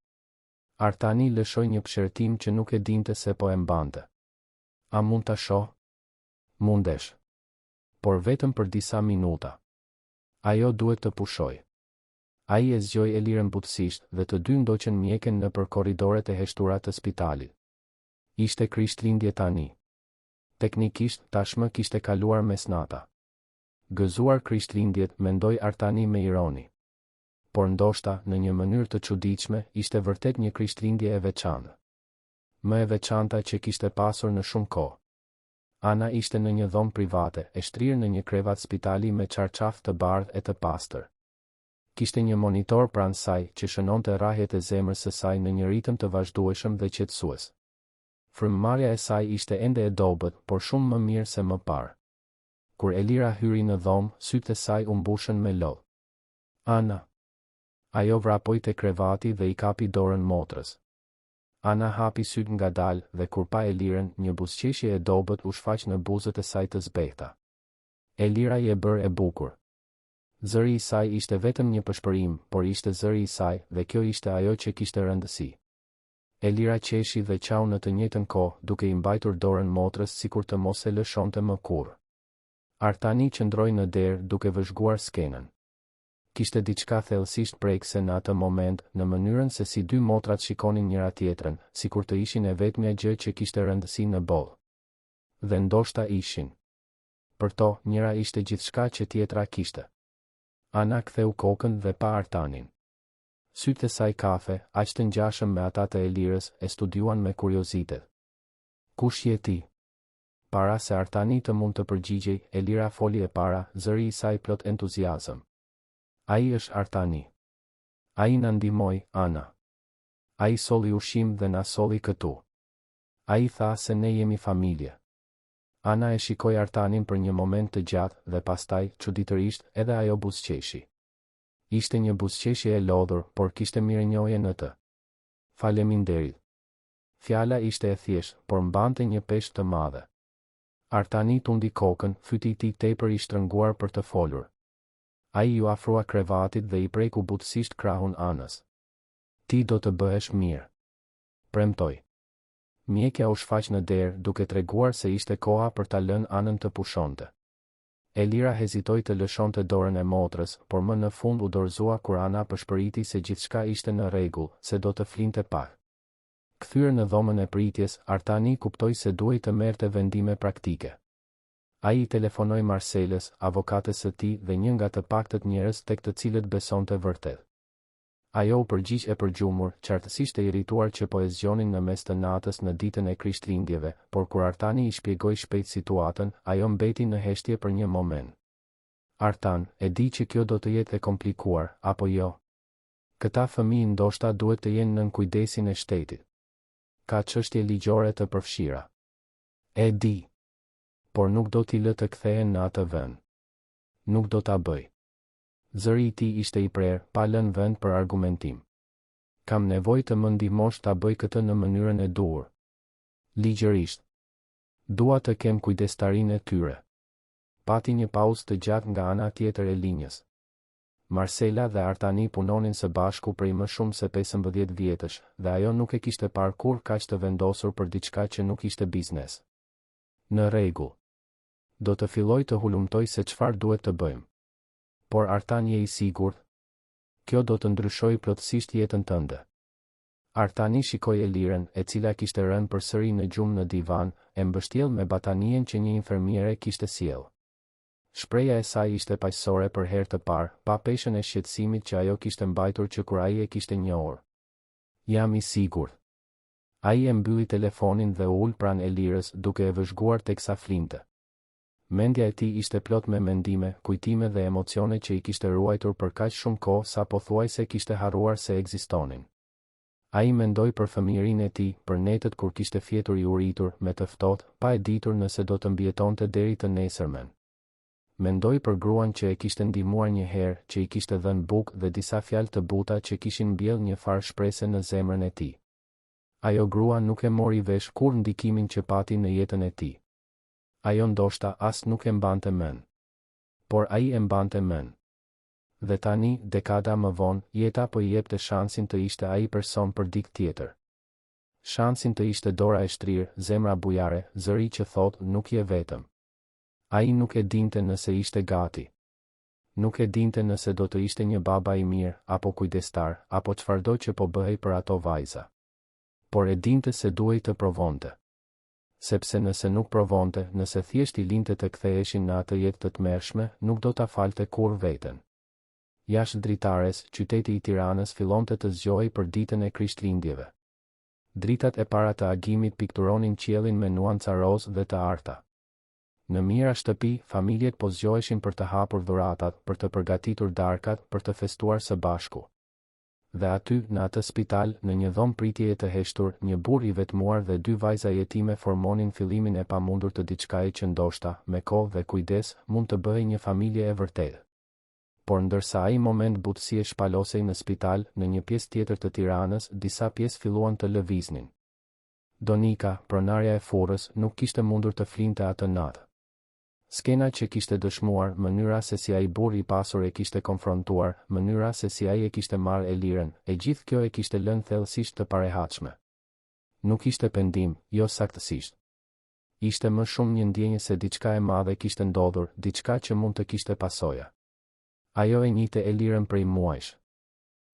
Artani lëshoi një pëshertim që nuk e dinte se po e mbante. A mund ta shoh? Mundesh. Por vetëm për disa minuta. Ajo duhet të pushoj. Ai e zgjoi Elirën butësisht, dhe të dy ndoqën mjekën nëpër korridoret e heshtura të spitalit. Ishte Krishtlindje tani. Teknikisht, tashmë kishte kaluar mesnata. Gëzuar Krishtlindjet, mendoi Artani me ironi. Por ndoshta, në një mënyrë të çuditshme, ishte vërtet një Krishtlindje e veçantë. Më e veçanta që kishte pasur në shumë kohë. Ana ishte në një dhomë private, e shtrirë në një krevat spitali me çarçaf të bardhë e të pastër. Kishte një monitor pranë saj që shënonte rrahjet e zemrës së saj në një ritëm të vazhdueshëm dhe qetësues. Frymëmarrja e saj ishte ende e dobët, por shumë më mirë se më parë. Kur Elira hyri në dhomë, sytë e saj u mbushën me lodh. Ana. Ajo vrapoi te krevati dhe I kapi dorën motrës. Ana hapi syt ngadalë dhe kur pa Elirën, një buzëqeshje e dobët u shfaq në buzët e saj të zbehta. Elira je bërë e bukur. Zëri I saj ishte vetëm një pëshpërim, por ishte zëri I saj, dhe kjo ishte ajo që kishte rëndësi. Elira qeshi dhe qau në të njëjtën kohë, duke I mbajtur dorën motrës sikur të mos e lëshonte më kurrë. Artani qëndroi në derë duke vëzhguar skenën. Kishte diçka thellësisht prekse në atë moment, në mënyrën se si dy motrat shikonin njëra tjetrën, sikur të ishin e vetmja gjë që kishte rëndësi në botë. Dhe ndoshta ishin. Për to, njëra ishte gjithçka që tjetra kishte. Ana ktheu kokën dhe pa Artanin. Sytë e saj kafe, aq të ngjashëm me ata të Elirës, e studiuan me kuriozitet. Kush je ti? Para se Artani të mund të përgjigjej, Elira foli e para, zëri I saj plot entuziazëm. Ai është Artani. Ai na ndihmoi, Ana. Ai solli ushqim dhe na solli këtu. Ai tha se ne jemi familje. Ana e shikoi Artanin për një moment të gjatë dhe pastaj, çuditërisht, edhe ajo buzëqeshi. Ishte një buzëqeshje e lodhur, por kishte mirënjohje në të. Faleminderit. Fjala ishte e thjeshtë, por mbante një peshë të madhe. Artani tundi kokën, fyti I tij tepër I shtrënguar për të folur. Ai ju afrua krevatit dhe I preku butësisht krahun Anës. Ti do të bëhesh mirë. Premtoj. Mjekja u shfaq në derë duke treguar se ishte koha për ta lënë Anën të pushonte. Elira hezitoi të lëshonte dorën e motrës, por më në fund u dorëzua kur Ana përshpëriti se gjithçka ishte në rregull, se do të flinte pak. Kthyer në dhomën e pritjes, Artani kuptoi se duhej të merrte vendime praktike. Ai I telefonoi Marcelës, avokates së tij dhe një nga të paktët njerëz tek të cilët besonte vërtet. Ajo u përgjigj e përgjumur, qartësisht e irrituar që po e zgjonin në mes të natës në ditën e Krishtlindjeve, por kur Artani i shpjegoi shpejt situatën, ajo mbeti në heshtje për një moment. Artan, e di që kjo do të jetë e komplikuar, apo jo? Këta fëmijë ndoshta duhet të jenë nën kujdesin e shtetit. Ka çështje ligjore të përfshira. E di. Por nuk do t'i lë të kthehen në atë vend. Nuk do ta bëj. Zëri i tij ishte i prerë, pa lënë vend për argumentim. Kam nevojë të më ndihmosh ta bëj këtë në mënyrën e duhur. Ligjërisht. Dua të kem kujdestarinë e tyre. Pati një pauzë të gjatë nga ana tjetër e linjës. Marcela dhe Artani punonin së bashku prej më shumë se 15 vjetësh, dhe ajo nuk e kishte parë kur kaq të vendosur për diçka që nuk ishte biznes. Në rregull. Do të filloj të hulumtoj se çfarë duhet të bëjmë. Por Artan, je i sigurt? Kjo do të ndryshojë plotësisht jetën tënde. Artani shikoi Eliren, e cila kishte rënë përsëri në gjumë në divan, e mbështjell me batanien që një infermiere kishte sjellë. Shpreha e saj ishte paqësore për herë të parë, pa peshën e shqetësimit që ajo kishte mbajtur që kur ai e kishte njohur. Jam i sigurt. Ai e mbylli telefonin dhe u ul pranë Elirës, duke e vëzhguar teksa flinte. Mendja e tij ishte plot me mendime, kujtime dhe emocione që i kishte ruajtur për kaq shumë kohë sa pothuajse kishte harruar se ekzistonin. Ai mendoi për fëmijërinë e tij, për netët kur kishte fjetur i uritur, me të ftohtë, pa e ditur nëse do të mbijetonte deri të nesërmen. Mendoi për gruan që e kishte ndihmuar një herë, që i kishte dhënë bukë dhe disa fjalë të buta që kishin mbjellë një farë shprese në zemrën e tij. Ajo grua nuk e mori vesh kur ndikimin që pati në jetën e tij. Ajo ndoshta as nuk e mbante mend. Por ai e mbante mend. Dhe tani, dekada më vonë, jeta po i jepte shansin të ishte ai person për dikë tjetër. Shansin të ishte dora e shtrirë, zemra bujare, zëri që thotë nuk je vetëm. Ai nuk e dinte nëse ishte gati. Nuk e dinte nëse do të ishte një baba i mirë, apo kujdestar, apo çfarëdo që po bëhej për ato vajza. Por e dinte se duhej të provonte. Sepse nëse nuk provonte, nëse thjesht i linte të ktheheshin në atë jetë të tmerrshme, nuk do ta falte kur veten. Jashtë dritares, qyteti i Tiranës fillonte të zgjohej për ditën e Krishtlindjeve. Dritat e para të agimit pikturonin qiellin me nuanca rozë dhe të arta. Në mira shtëpi, familjet po zgjoheshin për të hapur dhuratat, për të përgatitur darkat, për të festuar së bashku. Dhe aty, në atë spital, në një dhomë pritjeje të heshtur, një burr i vetmuar dhe 2 vajza jetime formonin fillimin e pamundur të diçkaje që ndoshta, me kohë dhe kujdes, mund të bëhej një familje e vërtetë. Por ndërsa ai moment butësie shpalosej në spital, në një pjesë tjetër të Tiranës, disa pjesë filluan të lëviznin. Donika, pronarja e furrës, nuk kishte mundur të flinte atë natë. Skena që kishte dëshmuar, mënyra se si ai burr i pasur e kishte konfrontuar, mënyra se si ai e kishte marrë Eliren, e gjithë kjo e kishte lënë thellësisht të parehatshme. Nuk ishte pendim, jo saktësisht. Ishte më shumë një ndjenjë se diçka e madhe kishte ndodhur, diçka që mund të kishte pasoja. Ajo e njihte Eliren prej muajsh.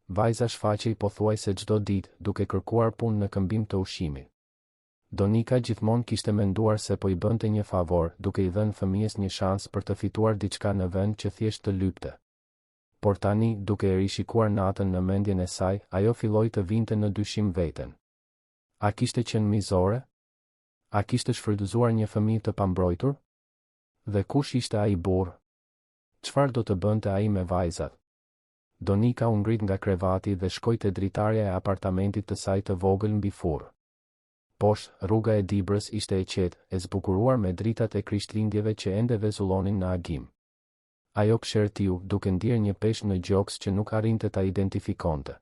Vajza shfaqej pothuajse çdo ditë, duke kërkuar punë në këmbim të ushqimit. Donika gjithmonë kishte menduar se po i bënte një favor, duke i dhënë fëmijës një shans për të fituar diçka në vend që thjesht të lypte. Por tani, duke e rishikuar natën në mendjen e saj, ajo filloi të vinte në dyshim veten. A kishte qenë mizore? A kishte shfrytëzuar një fëmijë të pambrojtur? Dhe kush ishte ai burr? Çfarë do të bënte ai me vajzat? Donika u ngrit nga krevati dhe shkoi te dritarja e apartamentit të saj të vogël mbi furrë. Poshtë, rruga e Dibrës ishte e qetë, e zbukuruar me dritat e Krishtlindjeve që ende vezullonin në agim. Ajo këshertiu, duke ndier një peshë në gjoks që nuk arrinte ta identifikonte.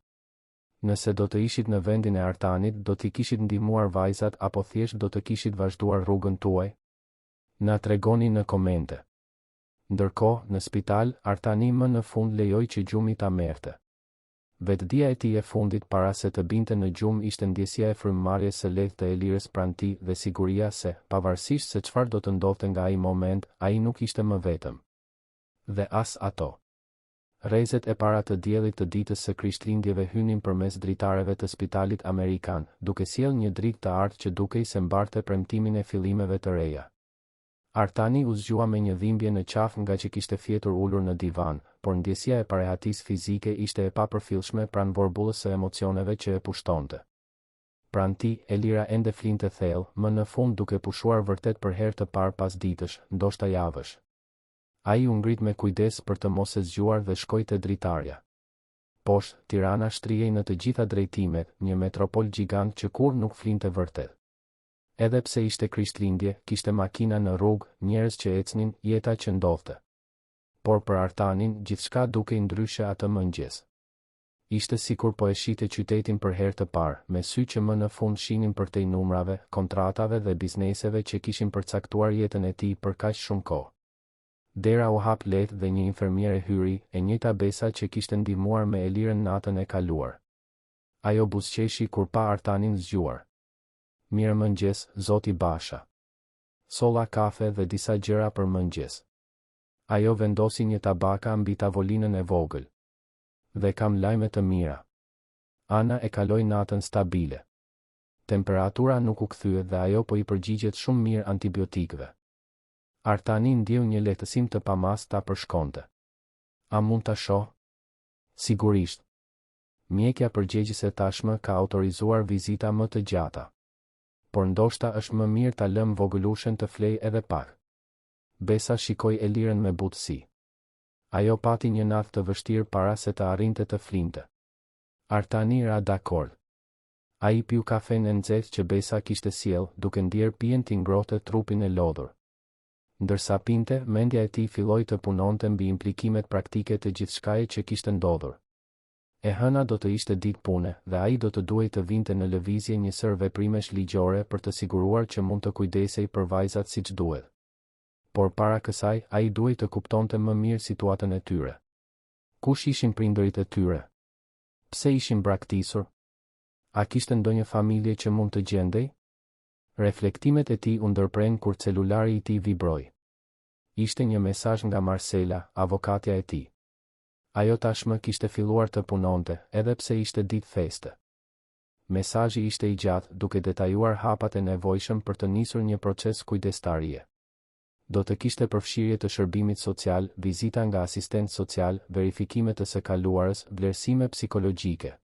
Nëse do të ishit në vendin e Artanit, do t'i kishit ndihmuar vajzat apo thjesht do të kishit vazhduar rrugën tuaj? Na tregoni në komente. Ndërkohë, në spital, Artani më në fund lejoi që gjumi ta merrte. Vetdia e tij e fundit para se të binte në gjumë ishte ndjesia e frymëmarrjes së lehtë të Elirës pranë tij dhe siguria se, pavarësisht se çfarë do të ndodhte nga ai moment, ai nuk ishte më vetëm. Dhe as ato. Rrezet e para të diellit të ditës së Krishtlindjeve hynin përmes dritareve të spitalit amerikan, duke sjellë një dritë të artë që dukej se mbarte premtimin e fillimeve të reja. Artani u zgjua me një dhimbje në qafë nga që kishte fjetur ulur në divan, por ndjesia e parehatisë fizike ishte e papërfillshme pranë vorbullës së emocioneve që e pushtonte. Pranë tij, Elira ende flinte thellë, më në fund duke pushuar vërtet për herë të parë pas ditësh, ndoshta javësh. Ai u ngrit me kujdes për të mos e zgjuar dhe shkoi te dritarja. Poshtë, Tirana shtrihej në të gjitha drejtimet, një metropol gjigant që kur nuk flinte vërtet. Edhe pse ishte Krishtlindje, kishte makina në rrugë, njerëz që ecnin, jeta që ndodhte. Por për Artanin, gjithçka dukej ndryshe atë mëngjes. Ishte sikur po e shite qytetin për herë të parë, me sy që më në fund shinin përtej numrave, kontratave dhe bizneseve që kishin përcaktuar jetën e tij për kaq shumë kohë. Dera u hap lehtë dhe një infermiere hyri, e njëjta Besa që kishte ndihmuar me Elirën natën e kaluar. Ajo buzëqeshi kur pa Artanin zgjuar. Mirë mëngjes, zoti Basha. Solla kafe dhe disa gjëra për mëngjes. Ajo vendosi një tabaka mbi tavolinën e vogël. Dhe kam lajme të mira. Ana e kaloi natën stabile. Temperatura nuk u kthye dhe ajo po i përgjigjet shumë mirë antibiotikëve. Artani ndjeu një lehtësim të pamasta për shkonte. A mund ta shoh? Sigurisht. Mjekja përgjegjëse tashmë ka autorizuar vizita më të gjata. Por ndoshta është më mirë ta lëm vogëlushen të flej edhe pak. Besa shikoi Elirën me butësi. Ajo pati një natë të vështirë para se të arrinte të flinte. Artani ra dakord. Ai piu kafen e nxehtë që Besa kishte sjell, duke ndier pijen t'i ngrohte trupin e lodhur. Ndërsa pinte, mendja e tij filloi të punonte mbi implikimet praktike të gjithçkaje që kishte ndodhur. E hëna do të ishte ditë pune, dhe ai do të duhej të vinte në lëvizje një sër veprimesh ligjore për të siguruar që mund të kujdesej për vajzat siç duhet. Por para kësaj, ai duhej të kuptonte më mirë situatën e tyre. Kush ishin prindërit e tyre? Pse ishin braktisur? A kishte ndonjë familje që mund të gjendej? Reflektimet e tij u ndërpren kur celulari i tij vibroi. Ishte një mesazh nga Marcela, avokatja e tij. Ajo tashmë kishte filluar të punonte, edhe pse ishte ditë feste. Mesazhi ishte i gjatë, duke detajuar hapat e nevojshëm për të nisur një proces kujdestarie. Do të kishte përfshirje të shërbimit social, vizita nga asistent social, verifikime të së kaluarës, vlerësime psikologjike.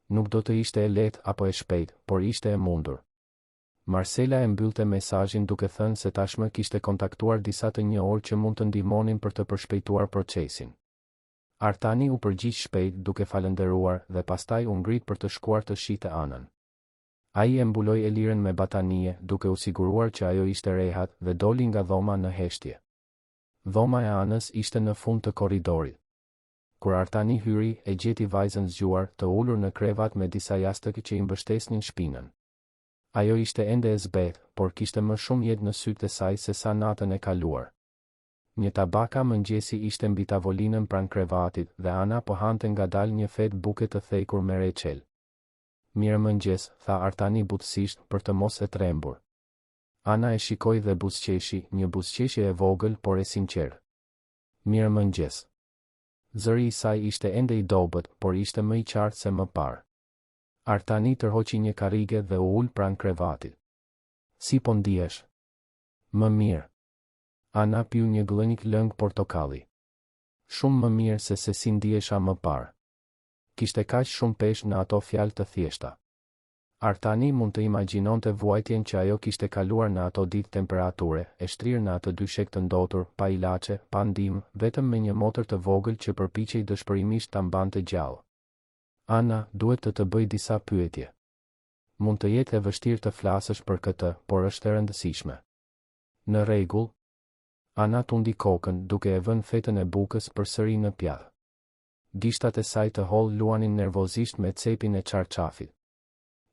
Nuk do të ishte e lehtë apo e shpejtë, por ishte e mundur. Marcela e mbyllte mesazhin duke thënë se tashmë kishte kontaktuar disa të njohur që mund të ndihmonin për të përshpejtuar procesin. Artani u përgjigj shpejt duke falënderuar dhe pastaj u ngrit për të shkuar të shihte Anën. Ai e mbuloi Elirën me batanie, duke u siguruar që ajo ishte rehat dhe doli nga dhoma në heshtje. Dhoma e Anës ishte në fund të korridorit. Kur Artani hyri, e gjeti vajzën zgjuar, të ulur në krevat me disa jastëk që i mbështesnin shpinën. Ajo ishte ende e zbetë, por kishte më shumë jetë në sytë e saj se sa natën e kaluar. Një tabaka mëngjesi ishte mbi tavolinën pranë krevatit dhe Ana po hante ngadalë një fet buke të thejkur me reçel. Mirë mëngjes, tha Artani butësisht për të mos e trembur. Ana e shikoi dhe buzëqeshi, një buzëqeshje e vogël por e sinqertë. Mirë mëngjes. Zëri i saj ishte ende i dobët, por ishte më i qartë se më parë. Artani tërhoqi një karrige dhe u ul pranë krevatit. Si po ndihesh? Më mirë. Ana piu një glënjik lëng portokalli. Shumë më mirë se si ndihesha më parë. Kishte kaq shumë peshë në ato fjalë të thjeshta. Artani mund të imagjinonte vuajtjen që ajo kishte kaluar në ato ditë temperature, e shtrirë në atë dyshek të ndotur, pa ilaçe, pa ndihmë, vetëm me një motër të vogël që përpiqej dëshpërimisht ta mbante gjallë. Ana, duhet të bëj disa pyetje. Mund të jetë e vështirë të flasësh për këtë, por është e rëndësishme. Në rregull. Ana tundi kokën, duke e vënë fetën e bukës përsëri në pjatë. Gishtat e saj të hollë luanin nervozisht me cepin e çarçafit.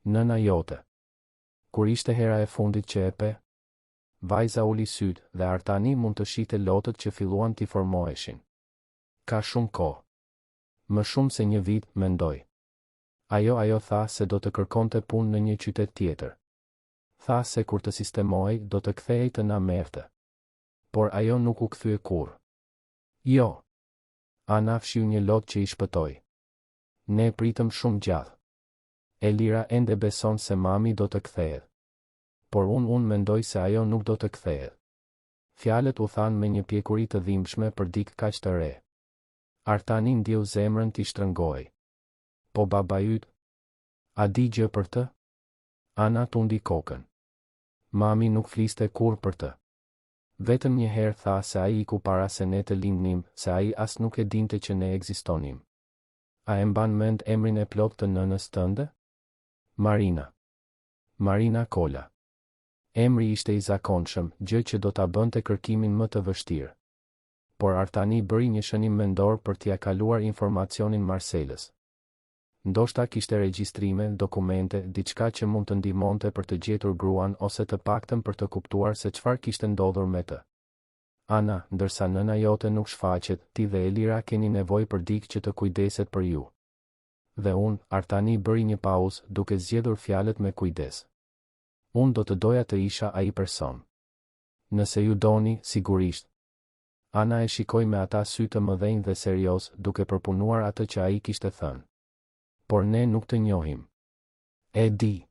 Nëna jote. Kur ishte hera e fundit që e pe? Vajza uli syt dhe Artani mund të shihte lotët që filluan t'i formoheshin. Ka shumë kohë. Më shumë se një vit, mendoj. Ajo tha se do të kërkonte punë në një qytet tjetër. Tha se kur të sistemohej do të kthehej të na merrte. Por ajo nuk u kthye kurrë. Jo. Ana fshiu një lot që i shpëtoi. Ne pritëm shumë gjatë. Elira ende beson se mami do të kthehet. Por unë mendoj se ajo nuk do të kthehet. Fjalët u thanë me një pjekuri të dhimbshme për dikë kaq të re. Artani ndjeu zemrën t'i shtrëngoi. Po baba yt, a di gjë për të? Ana tundi kokën. Mami nuk fliste kur për të. Vetëm një herë tha se ai iku para se ne të lindnim, se ai as nuk e dinte që ne ekzistonim. A e mban mend emrin e plot të nënës tënde? Marina. Marina Kola. Emri ishte i zakonshëm, gjë që do ta bënte kërkimin më të vështirë. Por Artani bëri një shënim mendor për t'ia kaluar informacionin Marselës. Ndoshta kishte regjistrime, dokumente, diçka që mund të ndihmonte për të gjetur gruan ose të paktën për të kuptuar se çfarë kishte ndodhur me të. Ana, ndërsa nëna jote nuk shfaqet, ti dhe Elira keni nevojë për dikë që të kujdeset për ju. Dhe unë, Artani bëri një pauzë, duke zgjedhur fjalët me kujdes. Unë do të doja të isha ai person. Nëse ju doni, sigurisht. Ana e shikoi me ata sy të mëdhenj dhe serioz, duke përpunuar atë që ai kishte thënë. Por ne nuk të njohim. E di.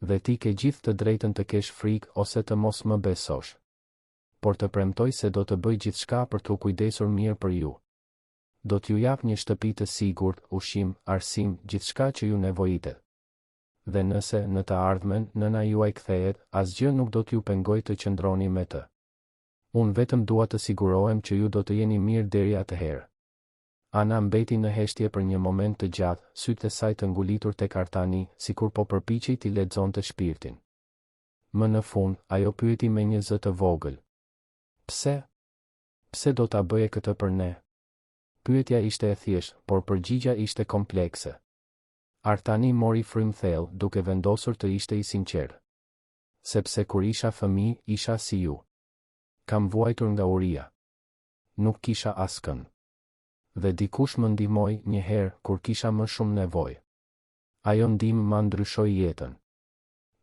Dhe ti ke gjithë të drejtën të kesh frikë ose të mos më besosh. Por të premtoj se do të bëj gjithçka për t'u kujdesur mirë për ju. Do t'ju jap një shtëpi të sigurt, ushqim, arsim, gjithçka që ju nevojitet. Dhe nëse në të ardhmen nëna juaj kthehet, asgjë nuk do t'ju pengoj të qëndroni me të. Unë vetëm dua të sigurohem që ju do të jeni mirë deri atëherë. Ana mbeti në heshtje për një moment të gjatë, sytë e saj të ngulitur tek Artani, sikur po përpiqej t'i lexonte shpirtin. Më në fund, ajo pyeti me një zë të vogël. Pse? Pse do ta bëje këtë për ne? Pyetja ishte e thjeshtë, por përgjigjja ishte komplekse. Artani mori frym thellë, duke vendosur të ishte i sinqert. Sepse kur isha fëmijë, isha si ju. Kam vuajtur nga uria. Nuk kisha askën. Dhe dikush më ndihmoi një herë kur kisha më shumë nevojë. Ajo ndihmë ma ndryshoi jetën.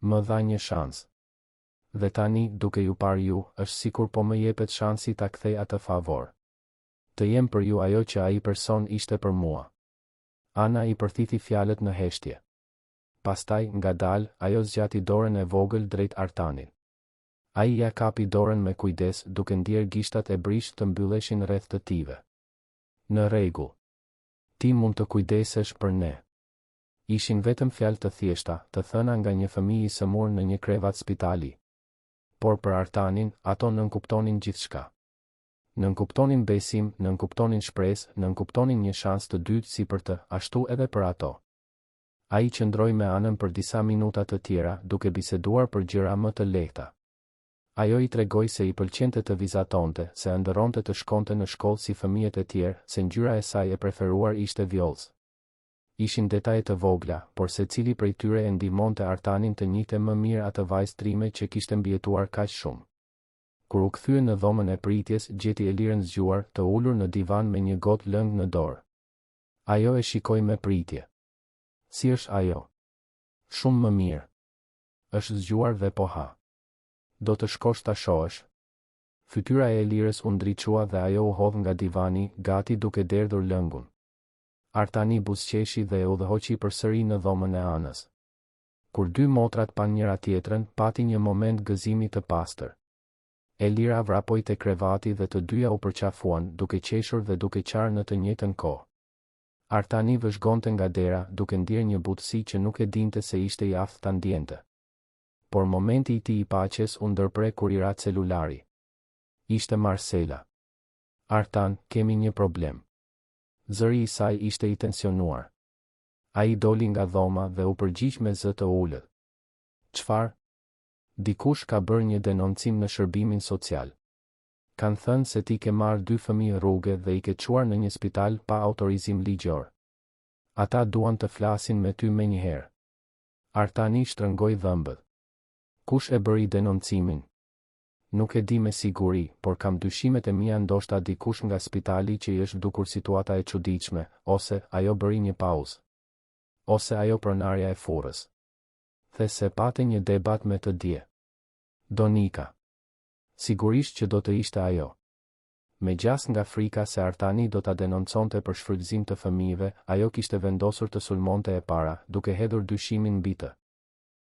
Më dha një shans. Dhe tani, duke ju parë ju, është sikur po më jepet shansi ta kthej atë favor. Të jem për ju ajo që ai person ishte për mua. Ana i përthithi fjalët në heshtje. Pastaj, ngadalë, ajo zgjati dorën e vogël drejt Artanit. Ai ja kapi dorën me kujdes, duke ndier gishtat e brisht të mbylleshin rreth të tive. Në rregull. Ti mund të kujdesesh për ne. Ishin vetëm fjalë të thjeshta, të thëna nga një fëmijë i sëmur në një krevat spitali. Por për Artanin, ato nënkuptonin gjithçka. Nënkuptonin besim, nënkuptonin shpresë, nënkuptonin një shans të dytë si për të, ashtu edhe për ato. Ai qëndroi me Anën për disa minuta të tjera, duke biseduar për gjëra më të lehta. Ajo i tregoi se i pëlqente të vizatonte, se ëndërronte të shkonte në shkollë si fëmijët e tjerë, se ngjyra e saj e preferuar ishte vjollës. Ishin detaje të vogla, por secili prej tyre e ndihmonte Artanin të njihte më mirë atë vajzë trime që kishte mbijetuar kaq shumë. Kur u kthye në dhomën e pritjes, gjeti Elirën zgjuar, të ulur në divan me një gotë lëng në dorë. Ajo e shikoi me pritje. Si është ajo? Shumë më mirë. Është zgjuar dhe po ha. Do të shkosh ta shohësh. Fytyra e Elirës u ndriçua dhe ajo u hodh nga divani, gati duke derdhur lëngun. Artani buzëqeshi dhe e udhëhoqi përsëri në dhomën e Anës. Kur dy motrat pan njëra tjetrën, pati një moment gëzimi të pastër. Elira vrapoi te krevati dhe të dyja u përqafuan, duke qeshur dhe duke qarë në të njëjtën kohë. Artani vëzhgonte nga dera, duke ndier një butësi që nuk e dinte se ishte i aftë ta ndjente. Por momenti i tij i paqes u ndërpre kur i ra celulari. Ishte Marcela. Artan, kemi një problem. Zëri i saj ishte i tensionuar. Ai doli nga dhoma dhe u përgjigj me zë të ulët. Çfarë? Dikush ka bërë një denoncim në shërbimin social. Kanë thënë se ti ke marrë 2 fëmijë rrugë dhe i ke çuar në një spital pa autorizim ligjor. Ata duan të flasin me ty menjëherë. Artani shtrëngoi dhëmbët. Kush e bëri denoncimin? Nuk e di me siguri, por kam dyshimet e mia ndoshta dikush nga spitali që i është dukur situata e çuditshme, ose ajo bëri një pauzë. Ose ajo pronarja e furrës. The se pate një debat me të dje. Donika. Sigurisht që do të ishte ajo. Me gjas nga frika se Artani do ta denonconte për shfrytëzim të fëmijëve, ajo kishte vendosur të sulmonte e para, duke hedhur dyshimin mbi të.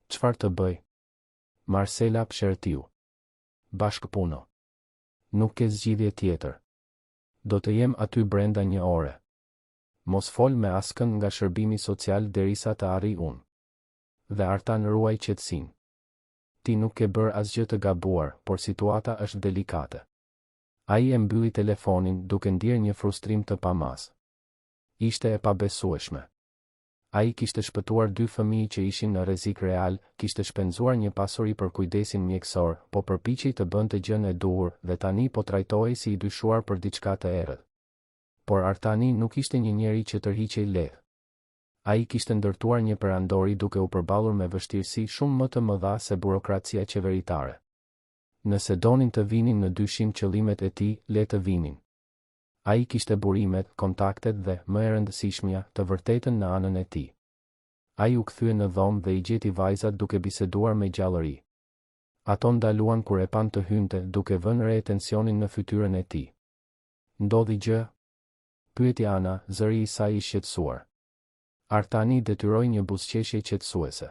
Çfarë të bëj? Marcela pshertiu. Bashkëpuno. Nuk ke zgjidhje tjetër. Do të jem aty brenda 1 ore. Mos fol me askën nga shërbimi social derisa të arri unë. Dhe Artan ruaj qetësinë. Ti nuk ke bërë asgjë të gabuar, por situata është delikate. Ai e mbylli telefonin duke ndier një frustrim të pamas. Ishte e pabesueshme. Ai kishte shpëtuar 2 fëmijë që ishin në rrezik real, kishte shpenzuar një pasuri për kujdesin mjekësor, po përpiqej të bënte gjën e duhur dhe tani po trajtohej si i dyshuar për diçka të errët. Por Artani nuk ishte një njeri që tërhiqej lehtë. Ai kishte ndërtuar një perandori duke u përballur me vështirësi shumë më të mëdha se burokracia qeveritare. Nëse donin të vinin në dyshim qëllimet e tij, le të vinin. Ai kishte burimet, kontaktet dhe, më e rëndësishmja, të vërtetën në anën e tij. Ai u kthye në dhomë dhe i gjeti vajzat duke biseduar me gjallëri. Ato ndaluan kur e pan të hynte, duke vënë re tensionin në fytyrën e tij. Ndodhi gjë? Pyeti Ana, zëri i saj i shqetësuar. Artani detyroi një buzëqeshje qetësuese.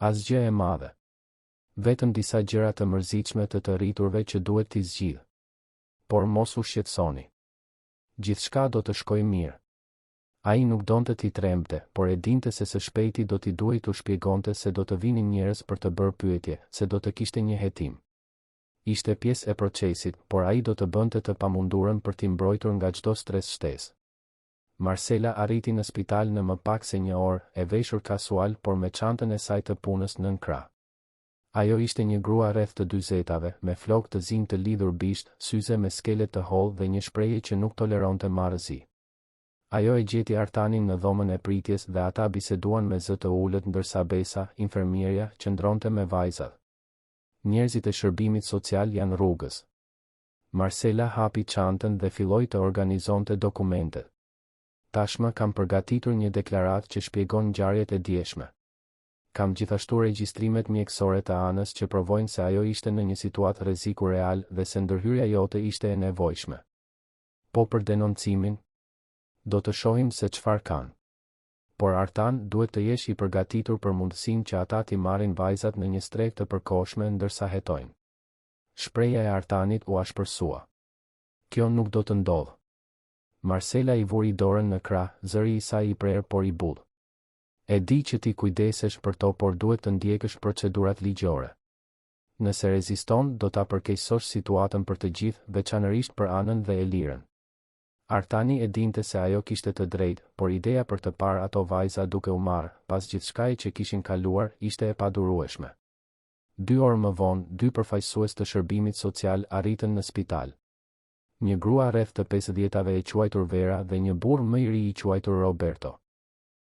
Asgjë e madhe. Vetëm disa gjëra të mërzitshme të rriturve që duhet t'i zgjidh. Por mos u shqetësoni. Gjithçka do të shkojë mirë. Ai nuk donte t'i tremte, por e dinte se së shpejti do t'i duhej t'u shpjegonte se do të vinin njerëz për të bërë pyetje, se do të kishte një hetim. Ishte pjesë e procesit, por ai do të bënte të pamundurën për t'i mbrojtur nga çdo stres shtesë. Marcela arriti në spital në më pak se 1 orë, e veshur kasual por me çantën e saj të punës nën krah. Ajo ishte një grua rreth të 40-tave, me flokë të zinj të lidhur bisht, syze me skele të hollë dhe një shprehje që nuk toleronte marrëzi. Ajo e gjeti Artanin në dhomën e pritjes dhe ata biseduan me zë të ulët ndërsa Besa, infermierja, qëndronte me vajzat. Njerëzit e shërbimit social janë rrugës. Marcela hapi çantën dhe filloi të organizonte dokumentet. Tashmë kam përgatitur një deklaratë që shpjegon ngjarjet e dieshme. Kam gjithashtu regjistrimet mjekësore të Anës që provojnë se ajo ishte në një situatë rreziku real dhe se ndërhyrja jote ishte e nevojshme. Po për denoncimin, do të shohim se çfarë kanë. Por Artan duhet të jesh i përgatitur për mundësinë që ata t'i marrin vajzat në një strehë të përkohshme ndërsa hetojnë. Shpreha e Artanit u ashpërsua. Kjo nuk do të ndodhë. Marcela i vuri dorën në krah, zëri i saj i prerë por i bull. E di që ti kujdesesh për to, por duhet të ndjekësh procedurat ligjore. Nëse reziston, do ta përkeqësosh situatën për të gjithë, veçanërisht për Anën dhe Elirën. Artani e dinte se ajo kishte të drejtë, por ideja për të parë ato vajza duke u marrë, pas gjithçkaje që kishin kaluar, ishte e padurueshme. 2 orë më vonë, 2 përfaqësues të shërbimit social arritën në spital. Një grua rreth të 50-tave e quajtur Vera dhe një burr më i ri i quajtur Roberto.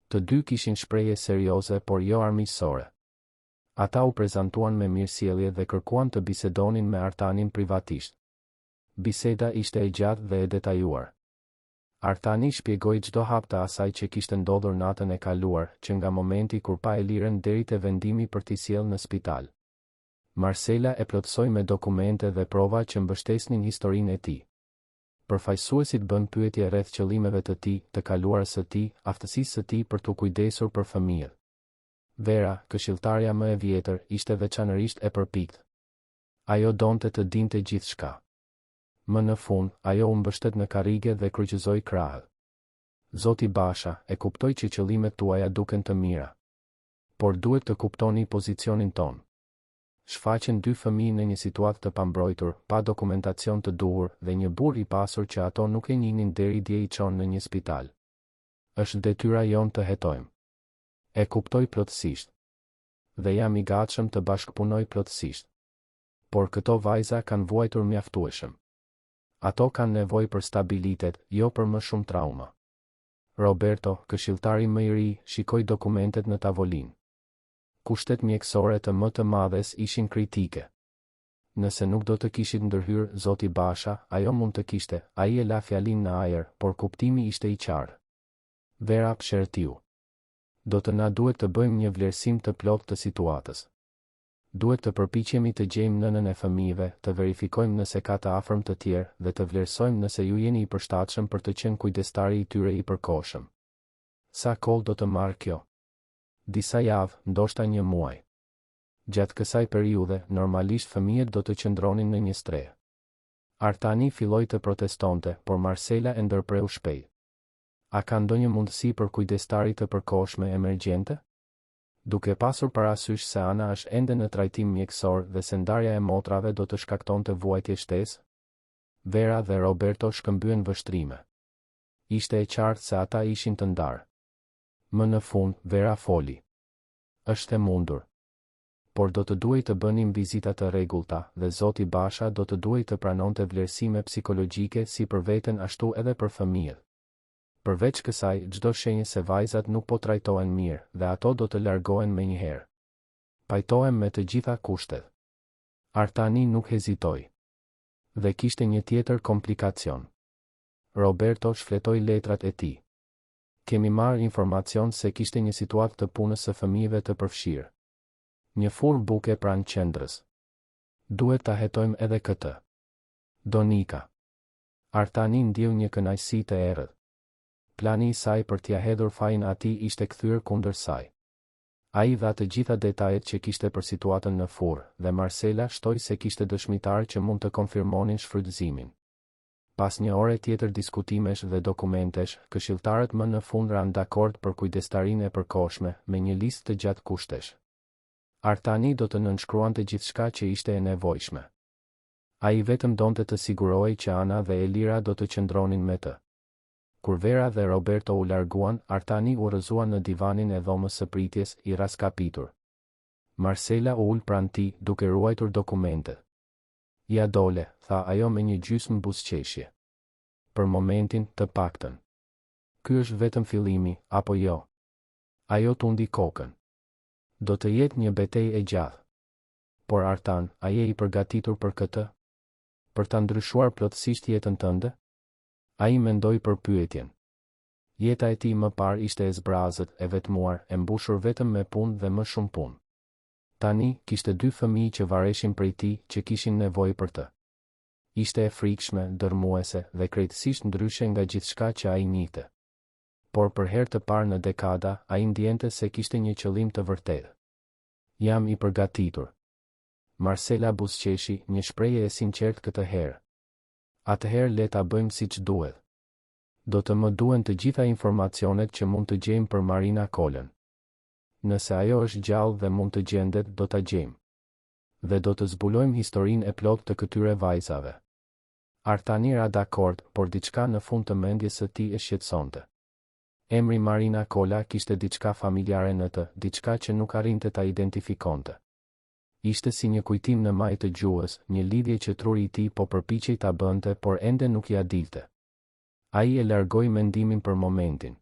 Të dy kishin shprehje serioze por jo armiqësore. Ata u prezantuan me mirësjellje dhe kërkuan të bisedonin me Artanin privatisht. Biseda ishte e gjatë dhe e detajuar. Artani shpjegoi çdo hap të asaj që kishte ndodhur natën e kaluar, që nga momenti kur pa Elirën deri te vendimi për t'i sjellë në spital. Marcela e plotësoi me dokumente dhe prova që mbështesnin historinë e tij. Përfaqësuesit bën pyetje rreth qëllimeve të tij, të kaluarës së tij, aftësisë së tij për t'u kujdesur për fëmijët. Vera, këshilltarja më e vjetër, ishte veçanërisht e përpiktë. Ajo donte të dinte gjithçka. Më në fund, ajo u mbështet në karrige dhe kryqëzoi krahët. Zoti Basha, e kuptoj që qëllimet tuaja duken të mira. Por duhet të kuptoni pozicionin ton. Shfaqen 2 fëmijë në një situatë të pambrojtur, pa dokumentacion të duhur dhe një burr i pasur që ato nuk e njihnin deri dje i çon në një spital. Është detyra jon të hetojmë. E kuptoj plotësisht. Dhe jam i gatshëm të bashkëpunoj plotësisht. Por këto vajza kanë vuajtur mjaftueshëm. Ato kanë nevojë për stabilitet, jo për më shumë trauma. Roberto, këshilltari më i ri, shikoi dokumentet në tavolinë. Kushtet mjekësore të më të madhes ishin kritike. Nëse nuk do të kishit ndërhyrë zoti Basha, ajo mund të kishte, ai e la fjalin në ajër, por kuptimi ishte i qartë. Vera pshertiu. Do të na duhet të bëjmë një vlerësim të plotë të situatës. Duhet të përpiqemi të gjejmë nënën e fëmijëve, të verifikojmë nëse ka të afërm të tjerë dhe të vlerësojmë nëse ju jeni i përshtatshëm për të qenë kujdestari i tyre i përkohshëm. Sa kohë do të marrë kjo? Disa javë, ndoshta 1 muaj. Gjatë kësaj periudhe, normalisht fëmijët do të qëndronin në një strehë. Artani filloi të protestonte, por Marcela e ndërpreu shpejt. A ka ndonjë mundësi për kujdestari të përkohshme emergjente? Duke pasur parasysh se Ana është ende në trajtim mjekësor dhe se ndarja e motrave do të shkaktonte vuajtje shtesë, Vera dhe Roberto shkëmbyen vështrime. Ishte e qartë se ata ishin të ndarë. Më në fund, Vera foli. Është e mundur. Por do të duhej të bënim vizita të rregullta dhe Zoti Basha do të duhej të pranonte vlerësime psikologjike si për veten ashtu edhe për fëmijët. Përveç kësaj, çdo shenjë se vajzat nuk po trajtohen mirë dhe ato do të largohen menjëherë. Pajtohem me të gjitha kushtet. Artani nuk hezitoi. Dhe kishte një tjetër komplikacion. Roberto shfletoi letrat e tij. Kemi marrë informacion se kishte një situatë të punës së fëmijëve të përfshirë. Një furrë buke pranë qendrës. Duhet ta hetojmë edhe këtë. Donika. Artani ndjeu një kënaqësi të errët. Plani i saj për t'ia hedhur fajin atij ishte kthyer kundër saj. Ai dha të gjitha detajet që kishte për situatën në furrë dhe Marcela shtoi se kishte dëshmitar që mund të konfirmonin shfrytëzimin. Pas një ore tjetër diskutimesh dhe dokumentesh, këshilltarët më në fund ranë dakord për kujdestarinë e përkohshme me një listë të gjatë kushtesh. Artani do të nënshkruante gjithçka që ishte e nevojshme. Ai vetëm donte të sigurohej që Ana dhe Elira do të qëndronin me të. Kur Vera dhe Roberto u larguan, Artani u rrëzua në divanin e dhomës së pritjes, i raskapitur. Marcela u ul pranë tij, duke ruajtur dokumentet. Ja dole, tha ajo me një gjysmë buzëqeshje. Për momentin, të paktën. Ky është vetëm fillimi, apo jo? Ajo tundi kokën. Do të jetë një betejë e gjatë. Por Artan, a je i përgatitur për këtë? Për ta ndryshuar plotësisht jetën tënde? Ai mendoi për pyetjen. Jeta e tij më parë ishte e zbrazët, e vetmuar, e mbushur vetëm me punë dhe më shumë punë. Tani, kishte 2 fëmijë që vareshin prej tij, që kishin nevojë për të. Ishte e frikshme, dërmuese dhe krejtësisht ndryshe nga gjithçka që ai njihte. Por për herë të parë në dekada, ai ndjente se kishte një qëllim të vërtetë. Jam i përgatitur. Marcela buzëqeshi, një shprehje e sinqertë këtë herë. Atëherë le ta bëjmë siç duhet. Do të më duhen të gjitha informacionet që mund të gjejmë për Marina Kolën. Nëse ajo është gjallë dhe mund të gjendet, do ta gjejmë. Dhe do të zbulojmë historinë e plotë të këtyre vajzave. Artani ra dakord, por diçka në fund të mendjes së tij e shqetësonte. Emri Marina Kola kishte diçka familjare në të, diçka që nuk arrinte ta identifikonte. Ishte si një kujtim në majë të gjuhës, një lidhje që truri i tij po përpiqej ta bënte, por ende nuk ja dilte. Ai e largoi mendimin për momentin.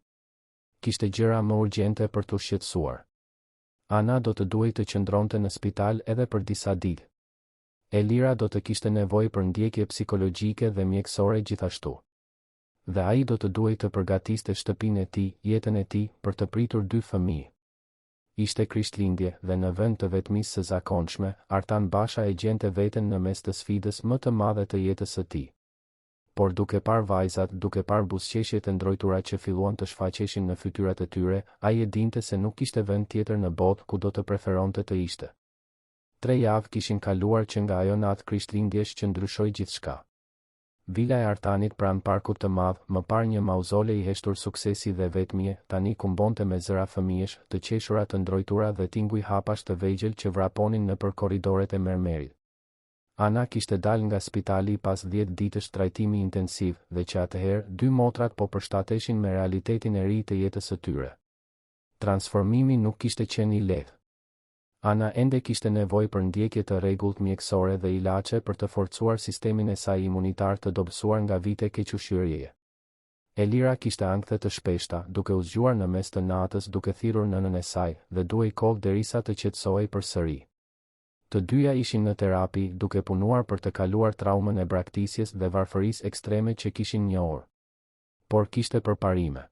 Kishte gjëra më urgjente për t'u shqetësuar. Ana do të duhej të qëndronte në spital edhe për disa ditë. Elira do të kishte nevojë për ndjekje psikologjike dhe mjekësore gjithashtu. Dhe ai do të duhej të përgatiste shtëpinë e tij, jetën e tij, për të pritur 2 fëmijë. Ishte Krishtlindje dhe në vend të vetmisë së zakonshme, Artan Basha e gjente veten në mes të sfidës më të madhe të jetës së tij. Por duke parë vajzat, duke parë buzëqeshjet e ndrojtura që filluan të shfaqeshin në fytyrat e tyre, ai e dinte se nuk kishte vend tjetër në botë ku do të preferonte të ishte. 3 javë kishin kaluar që nga ajo natë Krishtlindjesh që ndryshoi gjithçka. Vila e Artanit pranë parkut të madh, më parë një mauzole i heshtur suksesi dhe vetmie, tani kumbonte me zëra fëmijësh, të qeshura të ndrojtura dhe tinguj hapash të vegjël që vraponin nëpër korridoret e mermerit. Ana kishte dalë nga spitali pas 10 ditësh trajtimi intensiv dhe që atëherë 2 motrat po përshtateshin me realitetin e ri të jetës së tyre. Transformimi nuk kishte qenë i lehtë. Ana ende kishte nevojë për ndjekje të rregullt mjekësore dhe ilaçe për të forcuar sistemin e saj imunitar të dobësuar nga vite kequshqyrjeje. Elira kishte ankthje të shpeshta, duke u zgjuar në mes të natës duke thirrur nënën e saj dhe duhej kohë derisa të qetësohej përsëri. Të dyja ishin në terapi, duke punuar për të kaluar traumën e braktisjes dhe varfërisë ekstreme që kishin njohur. Por kishte përparime.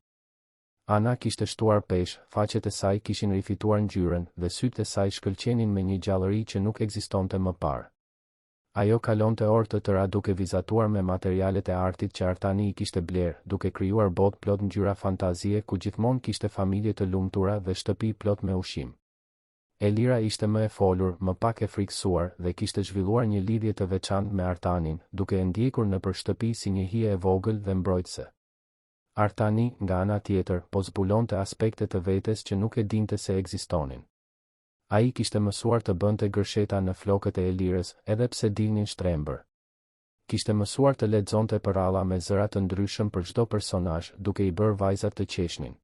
Ana kishte shtuar peshë, faqet e saj kishin rifituar ngjyrën dhe sytë e saj shkëlqenin me një gjallëri që nuk ekzistonte më parë. Ajo kalonte orë të tëra duke vizatuar me materialet e artit që Artani i kishte blerë, duke krijuar botë plot ngjyra fantazie ku gjithmonë kishte familje të lumtura dhe shtëpi plot me ushqim. Elira ishte më e folur, më pak e frikësuar dhe kishte zhvilluar një lidhje të veçantë me Artanin, duke e ndjekur nëpër shtëpi si një hije e vogël dhe mbrojtëse. Artani, nga ana tjetër, po zbulonte aspekte të vetes që nuk e dinte se ekzistonin. Ai kishte mësuar të bënte gërsheta në flokët e Elirës, edhe pse dilnin shtrembër. Kishte mësuar të lexonte përralla me zëra të ndryshëm për çdo personazh, duke i bërë vajzat të qeshnin.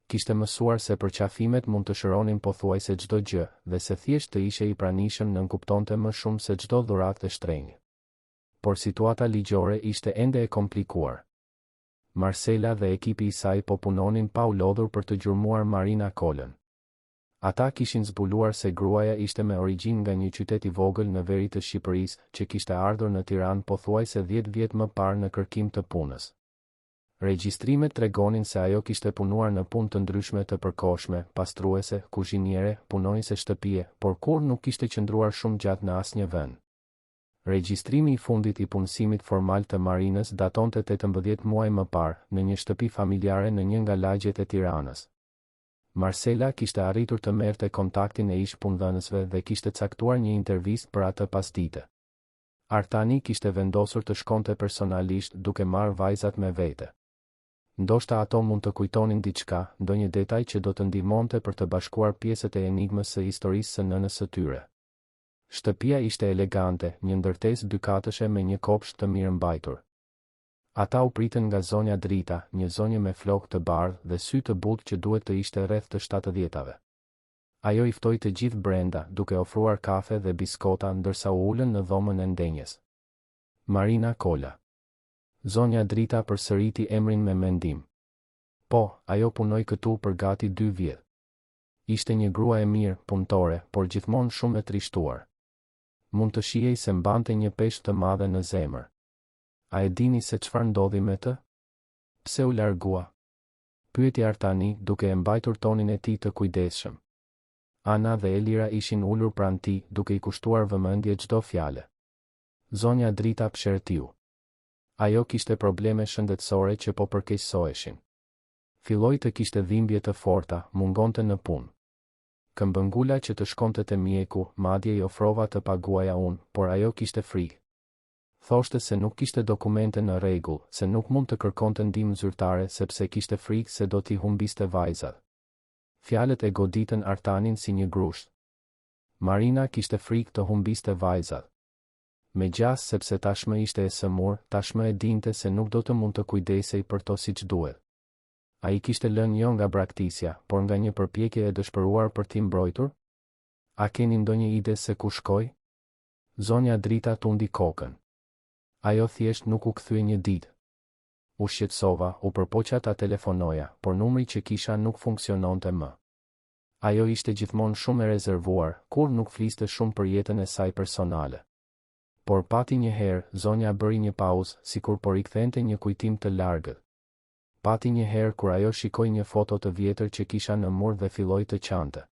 Kishte mësuar se përqafimet mund të shëronin pothuajse çdo gjë, dhe se thjesht të ishe i pranishëm nënkuptonte më shumë se çdo dhuratë e shtrenjtë. Por situata ligjore ishte ende e komplikuar. Marcela dhe ekipi i saj po punonin pa u lodhur për të gjurmuar Marina Kolën. Ata kishin zbuluar se gruaja ishte me origjinë nga një qytet i vogël në veri të Shqipërisë, që kishte ardhur në Tiranë pothuajse 10 vjet më parë në kërkim të punës. Regjistrimet tregonin se ajo kishte punuar në punë të ndryshme të përkohshme, pastruese, kuzhiniere, punonjëse shtëpie, por kur nuk kishte qëndruar shumë gjatë në asnjë vend. Regjistrimi i fundit i punësimit formal të Marinës datonte 18 muaj më parë, në një shtëpi familjare në një nga lagjet e Tiranës. Marcela kishte arritur të merrte kontaktin e ish punëdhënësve dhe kishte caktuar një intervistë për atë pasdite. Artani kishte vendosur të shkonte personalisht duke marrë vajzat me vete. Ndoshta ato mund të kujtonin diçka, ndonjë detaj që do të ndihmonte për të bashkuar pjesët e enigmës së historisë së nënës së tyre. Shtëpia ishte elegante, një ndërtesë dykatëshe me një kopsht të mirë mbajtur. Ata u pritën nga zonja drita, një zonjë me flokë të bardhë dhe sy të butë që duhet të ishte rreth të 70-tave. Ajo i ftoi të gjithë brenda, duke ofruar kafe dhe biskota ndërsa u ulën në dhomën e ndenjes. Marina Kola. Zonja drita përsëriti emrin me mendim. Po, ajo punoi këtu për gati 2 vjet. Ishte një grua e mirë, punëtore, por gjithmonë shumë e trishtuar. Mund të shihej se mbante një peshë të madhe në zemër. A e dini se çfarë ndodhi me të? Pse u largua? Pyeti Artani, duke e mbajtur tonin e tij të kujdesshëm. Ana dhe Elira ishin ulur pranë tij, duke i kushtuar vëmendje çdo fjale. Zonja drita pshertiu. Ajo kishte probleme shëndetësore që po përkeqësoheshin. Filloi të kishte dhimbje të forta, mungonte në punë. Këmbëngula që të shkonte te mjeku, madje i ofrova të paguaja unë, por ajo kishte frikë. Thoshte se nuk kishte dokumente në rregull, se nuk mund të kërkonte ndihmë zyrtare sepse kishte frikë se do t'i humbiste vajzat. Fjalët e goditën Artanin si një grusht. Marina kishte frikë të humbiste vajzat. Me gjas sepse tashmë ishte e sëmur, tashmë e dinte se nuk do të mund të kujdesej për to siç duhet. Ai kishte lënë jo nga braktisja, por nga një përpjekje e dëshpëruar për t'i mbrojtur? A keni ndonjë ide se ku shkoi? Zonja drita tundi kokën. Ajo thjesht nuk u kthye një ditë. U shqetësova, u përpoqja ta telefonoja, por numri që kisha nuk funksiononte më. Ajo ishte gjithmonë shumë e rezervuar, kur nuk fliste shumë për jetën e saj personale. Por pati një herë, zonja bëri një pauzë, sikur po rikthente një kujtim të largët. Pati një herë kur ajo shikoi një foto të vjetër që kisha në mur dhe filloi të qante.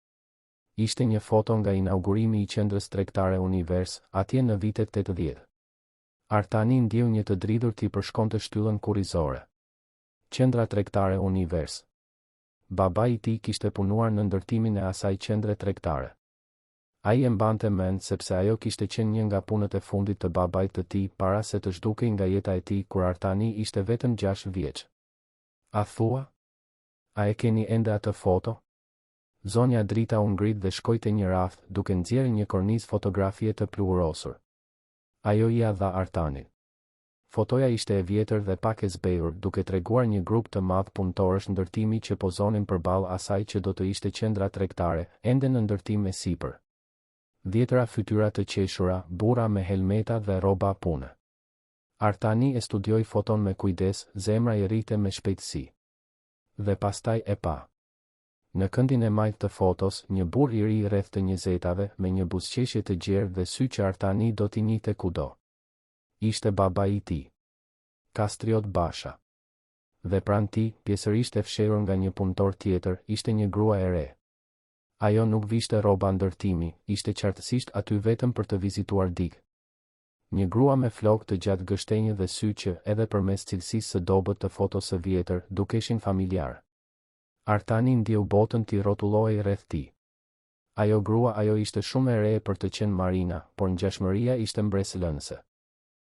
Ishte një foto nga inaugurimi i qendrës tregtare Univers, atje në vitet 80. Artani ndjeu një të dridhur t'i përshkonte shtyllën kurrizore. Qendra tregtare Univers. Babai i tij kishte punuar në ndërtimin e asaj qendre tregtare. Ai e mbante mend sepse ajo kishte qenë një nga punët e fundit të babait të tij para se të zhdukej nga jeta e tij kur Artani ishte vetëm 6 vjeç. A thua? A e keni ende atë foto? Zonja drita u ngrit dhe shkoi te një raft, duke nxjerrë një kornizë fotografie të pluhurosur. Ajo ia dha Artanit. Fotoja ishte e vjetër dhe pak e zbehur, duke treguar një grup të madh punëtorësh ndërtimi që pozonin përballë asaj që do të ishte qendra tregtare, ende në ndërtim e sipër. Dhjetëra fytyra të qeshura, burra me helmeta dhe rroba pune. Artani e studioi foton me kujdes, zemra i rrite me shpejtësi. Dhe pastaj e pa. Në këndin e majtë të fotos, një burr i ri rreth të 20-tave, me një buzëqeshje të gjerë dhe sy që Artani do t'i njihte kudo. Ishte babai i tij. Kastriot Basha. Dhe pranë tij, pjesërisht e fshehur nga një punëtor tjetër, ishte një grua e re. Ajo nuk vishte rroba ndërtimi, ishte qartësisht aty vetëm për të vizituar dikë. Një grua me flokë të gjatë gështenjë dhe sy që, edhe përmes cilësisë së dobët të fotos së vjetër, dukeshin familjar. Artani ndjeu botën t'i rrotulloi rreth tij. Ajo grua ajo ishte shumë e re për të qenë Marina, por ngjashmëria ishte mbresëlënëse.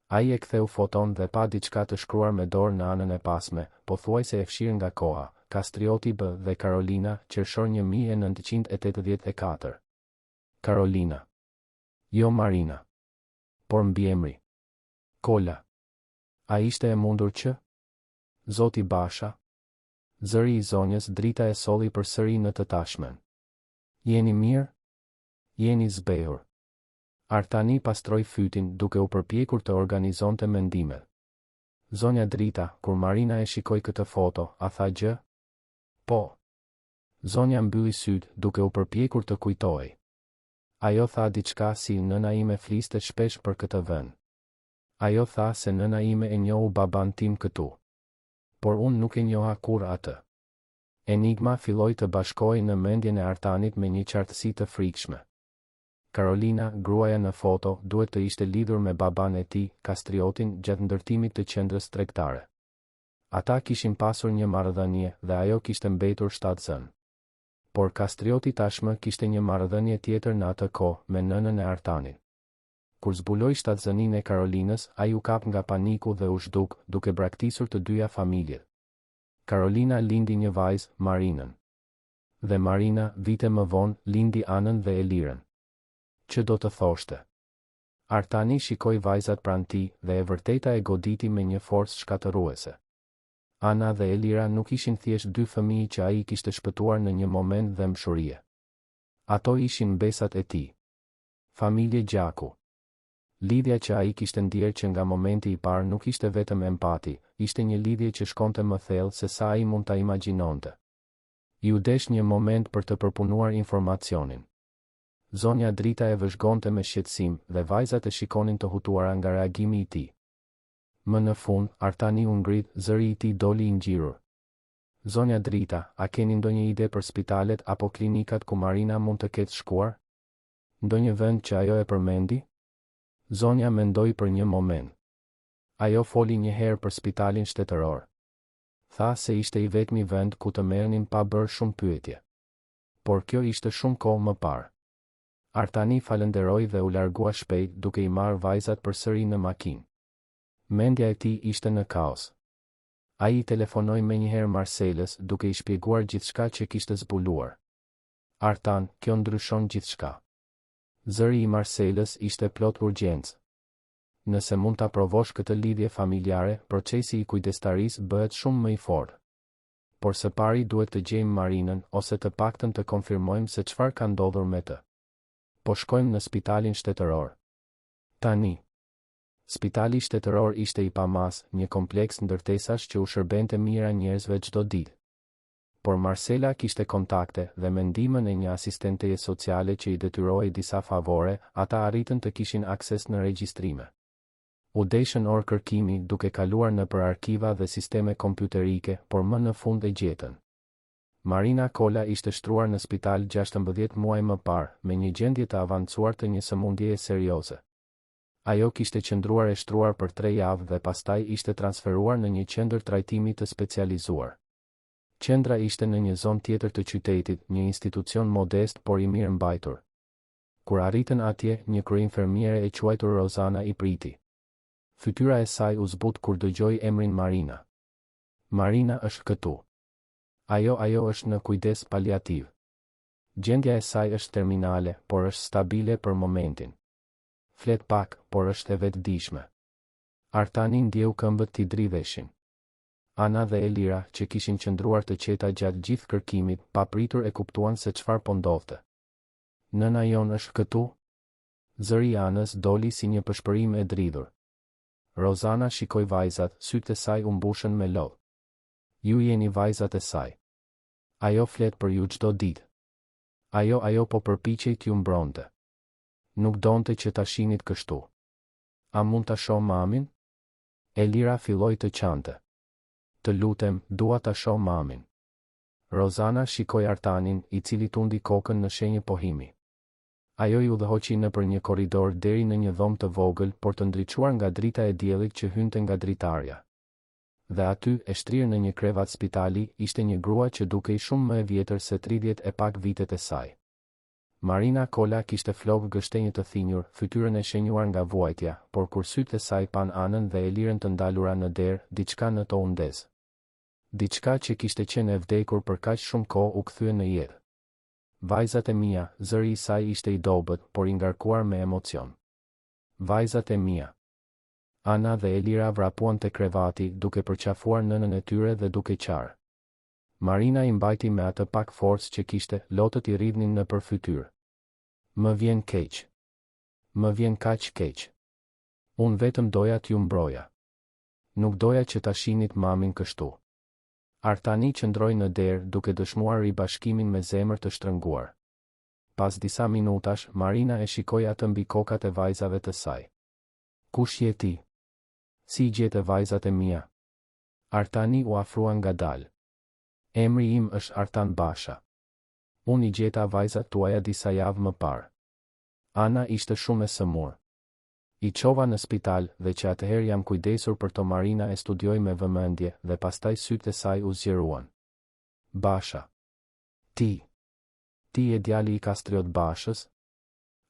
Ai e ktheu foton dhe pa diçka të shkruar me dorë në anën e pasme, pothuajse e fshirë nga koha, Kastrioti B dhe Karolina, qershor 1984. Karolina. Jo Marina. Por mbiemri. Kola. A ishte e mundur që? Zoti Basha. Zëri I zonjës drita e solli përsëri në të tashmen. Jeni mirë? Jeni zbehur. Artani pastroi fytin duke u përpjekur të organizonte mendimet. Zonja Drita, kur Marina e shikoi këtë foto, a tha gjë? Po. Zonja mbylli syt duke u përpjekur të kujtojë. Ajo tha diçka si nëna ime fliste shpesh për këtë vend. Ajo tha se nëna ime e njohu baban tim këtu. Por unë nuk e njoha kur atë. Enigma filloi të bashkohej në mendjen e Artanit me një qartësi të frikshme. Karolina, gruaja në foto, duhet të ishte lidhur me baban e tij, Kastriotin, gjatë ndërtimit të qendrës tregtare. Ata kishin pasur një marrëdhënie dhe ajo kishte mbetur shtatzën. Por Kastrioti tashmë kishte një marrëdhënie tjetër në atë kohë me nënën e Artanit. Kur zbuloi shtatzëninë e Karolinës, ai u kap nga paniku dhe u zhduk, duke braktisur të dyja familjet. Karolina lindi një vajzë, Marinën. Dhe Marina, vite më vonë, lindi Anën dhe Elirën. Që do të thoshte? Artani shikoi vajzat pranë tij dhe e vërteta e goditi me një forcë shkatëruese. Ana dhe Elira nuk ishin thjesht dy fëmijë që ai kishte shpëtuar në një moment dëmshurie. Ato ishin mbesat e tij. Familje gjaku. Lidhja që ai kishte ndjerë që nga momenti I parë nuk ishte vetëm empati, ishte një lidhje që shkonte më thellë se sa ai mund ta imagjinonte. Iu desh një moment për të përpunuar informacionin. Zonja Drita e vëzhgonte me shqetësim dhe vajzat e shikonin të hutuara nga reagimi I tij. Më në fund, Artani u ngrit, zëri I tij doli I ngjirur. Zonja Drita, a keni ndonjë ide për spitalet apo klinikat ku Marina mund të ketë shkuar? Ndonjë vend që ajo e përmendi? Zonja mendoi për një moment. Ajo foli një herë për spitalin shtetëror. Tha se ishte I vetmi vend ku të merrnin pa bërë shumë pyetje. Por kjo ishte shumë kohë më parë. Artani falenderoi dhe u largua shpejt duke I marrë vajzat përsëri në makinë. Mendja e tij ishte në kaos. Ai telefonoi menjëherë Marcelës duke I shpjeguar gjithçka që kishte zbuluar. Artan, kjo ndryshon gjithçka. Zëri I Marcelës ishte plot urgjencë. Nëse mund ta provosh këtë lidhje familjare, procesi I kujdestarisë bëhet shumë më I fortë. Por së pari duhet të gjejmë Marinën ose të paktën të konfirmojmë se çfarë ka ndodhur me të. Po shkojmë në spitalin shtetëror. Tani. Spitali shtetëror ishte I pamas, një kompleks ndërtesash që u shërbente mira njerëzve çdo ditë. Por Marcela kishte kontakte dhe me ndihmën e një asistenteje sociale që I detyrohej disa favore, ata arritën të kishin akses në regjistrime. U deshën orë kërkimi duke kaluar nëpër arkiva dhe sisteme kompjuterike, por më në fund e gjetën. Marina Kola ishte shtruar në spital 16 muaj më parë, me një gjendje të avancuar të një sëmundjeje serioze. Ajo kishte qëndruar e shtruar për 3 javë dhe pastaj ishte transferuar në një qendër trajtimi të specializuar. Qendra ishte në një zonë tjetër të qytetit, një institucion modest por I mirë mbajtur. Kur arritën atje, një kryeinfermiere e quajtur Rozana I priti. Fytyra e saj u zbut kur dëgjoi emrin Marina. Marina është këtu. Ajo është në kujdes paliativ. Gjendja e saj është terminale, por është stabile për momentin. Flet pak, por është e vetëdijshme. Artani ndjeu këmbët t'i dridheshin. Ana dhe Elira, që kishin qëndruar të qeta gjatë gjithë kërkimit, papritur e kuptuan se çfarë po ndodhte. Nëna jon është këtu? Zëri I Anës doli si një pëshpërim e dridhur. Rozana shikoi vajzat, sytë e saj u mbushën me lodh. Ju jeni vajzat e saj. Ajo flet për ju çdo ditë. Ajo po përpiqej t'ju mbronte. Nuk donte që ta shinit kështu. A mund ta shoh mamin? Elira filloi të qante. Të lutem, dua ta shoh mamin. Rozana shikoi Artanin, I cili tundi kokën në shenjë pohimi. Ajo I udhëhoqi nëpër një korridor deri në një dhomë të vogël, por të ndriçuar nga drita e diellit që hynte nga dritarja. Dhe aty, e shtrirë në një krevat spitali, ishte një grua që dukej shumë më e vjetër se 30 e pak vitet e saj. Marina Kola kishte flokë gështenjë të thinjur, fytyrën e shenjuar nga vuajtja, por kur sytë e saj pan anën dhe e lirën të ndalura në derë, diçka në to u ndez. Diçka që kishte qenë e vdekur për kaq shumë kohë u kthye në jetë. Vajzat e mia, zëri i saj ishte i dobët, por i ngarkuar me emocion. Vajzat e mia. Ana dhe Elira vrapuan te krevati, duke përqafuar nënën e tyre dhe duke qarë. Marina i mbajti me atë pak forcë që kishte, lotët i rridhnin në përfytyrë. Më vjen keq. Më vjen kaq keq. Unë vetëm doja t'ju mbroja. Nuk doja që ta shinit mamin kështu. Artani qëndroi në derë duke dëshmuar ribashkimin me zemër të shtrënguar. Pas disa minutash, Marina e shikoi atë mbi kokat e vajzave të saj. Kush je ti? Si gjete vajzat e mia? Artani u afrua ngadalë. Emri im është Artan Basha. Unë i gjeta vajzat tuaja disa javë më parë. Ana ishte shumë e sëmur. I çova në spital dhe që atëherë jam kujdesur për to. Marina e studioi me vëmendje dhe pastaj sytë e saj u zgjeruan. Basha. Ti e djali i Kastriot Bashës?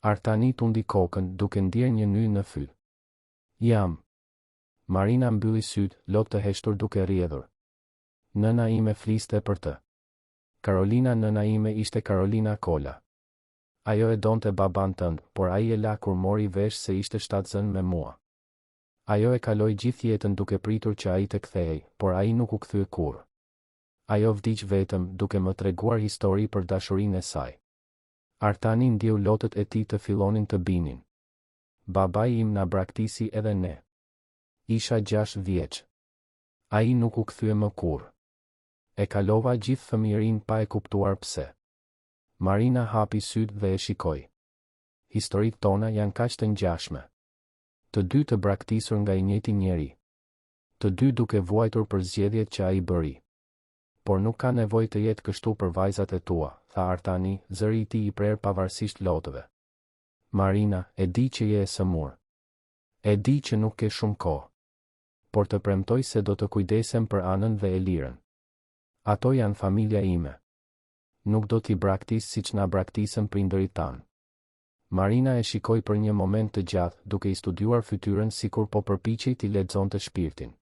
Artani tundi kokën duke ndier një ny në fyt. Jam. Marina mbylli sytë, lot të heshtur duke rrjedhur. Nëna ime fliste për të. Karolina, nëna ime ishte Karolina Kola. Ajo e donte baban tënd, por ai e la kur mori vesh se ishte shtatzën me mua. Ajo e kaloi gjithë jetën duke pritur që ai të kthehej, por ai nuk u kthye kurrë. Ajo vdiq vetëm duke më treguar histori për dashurinë e saj. Artani ndjeu lotët e tij të fillonin të binin. Babai im na braktisi edhe ne. Isha 6 vjeç. Ai nuk u kthye më kurrë. E kalova gjithë fëmijërinë pa e kuptuar pse. Marina hapi sytë dhe e shikoi. Historitë tona janë kaq të ngjashme. Të dy të braktisur nga i njëjti njeri. Të dy duke vuajtur për zgjedhjet që ai bëri. Por nuk ka nevojë të jetë kështu për vajzat e tua, tha Artani, zëri i tij i prerë pavarësisht lotëve. Marina, e di që je e sëmur. E di që nuk ke shumë kohë. Por të premtoj se do të kujdesem për Anën dhe Elirën. Ato janë familja ime. Nuk do t'i braktis siç na braktisën prindërit tanë. Marina e shikoi për një moment të gjatë, duke i studiuar fytyrën sikur po përpiqej t'i lexonte shpirtin.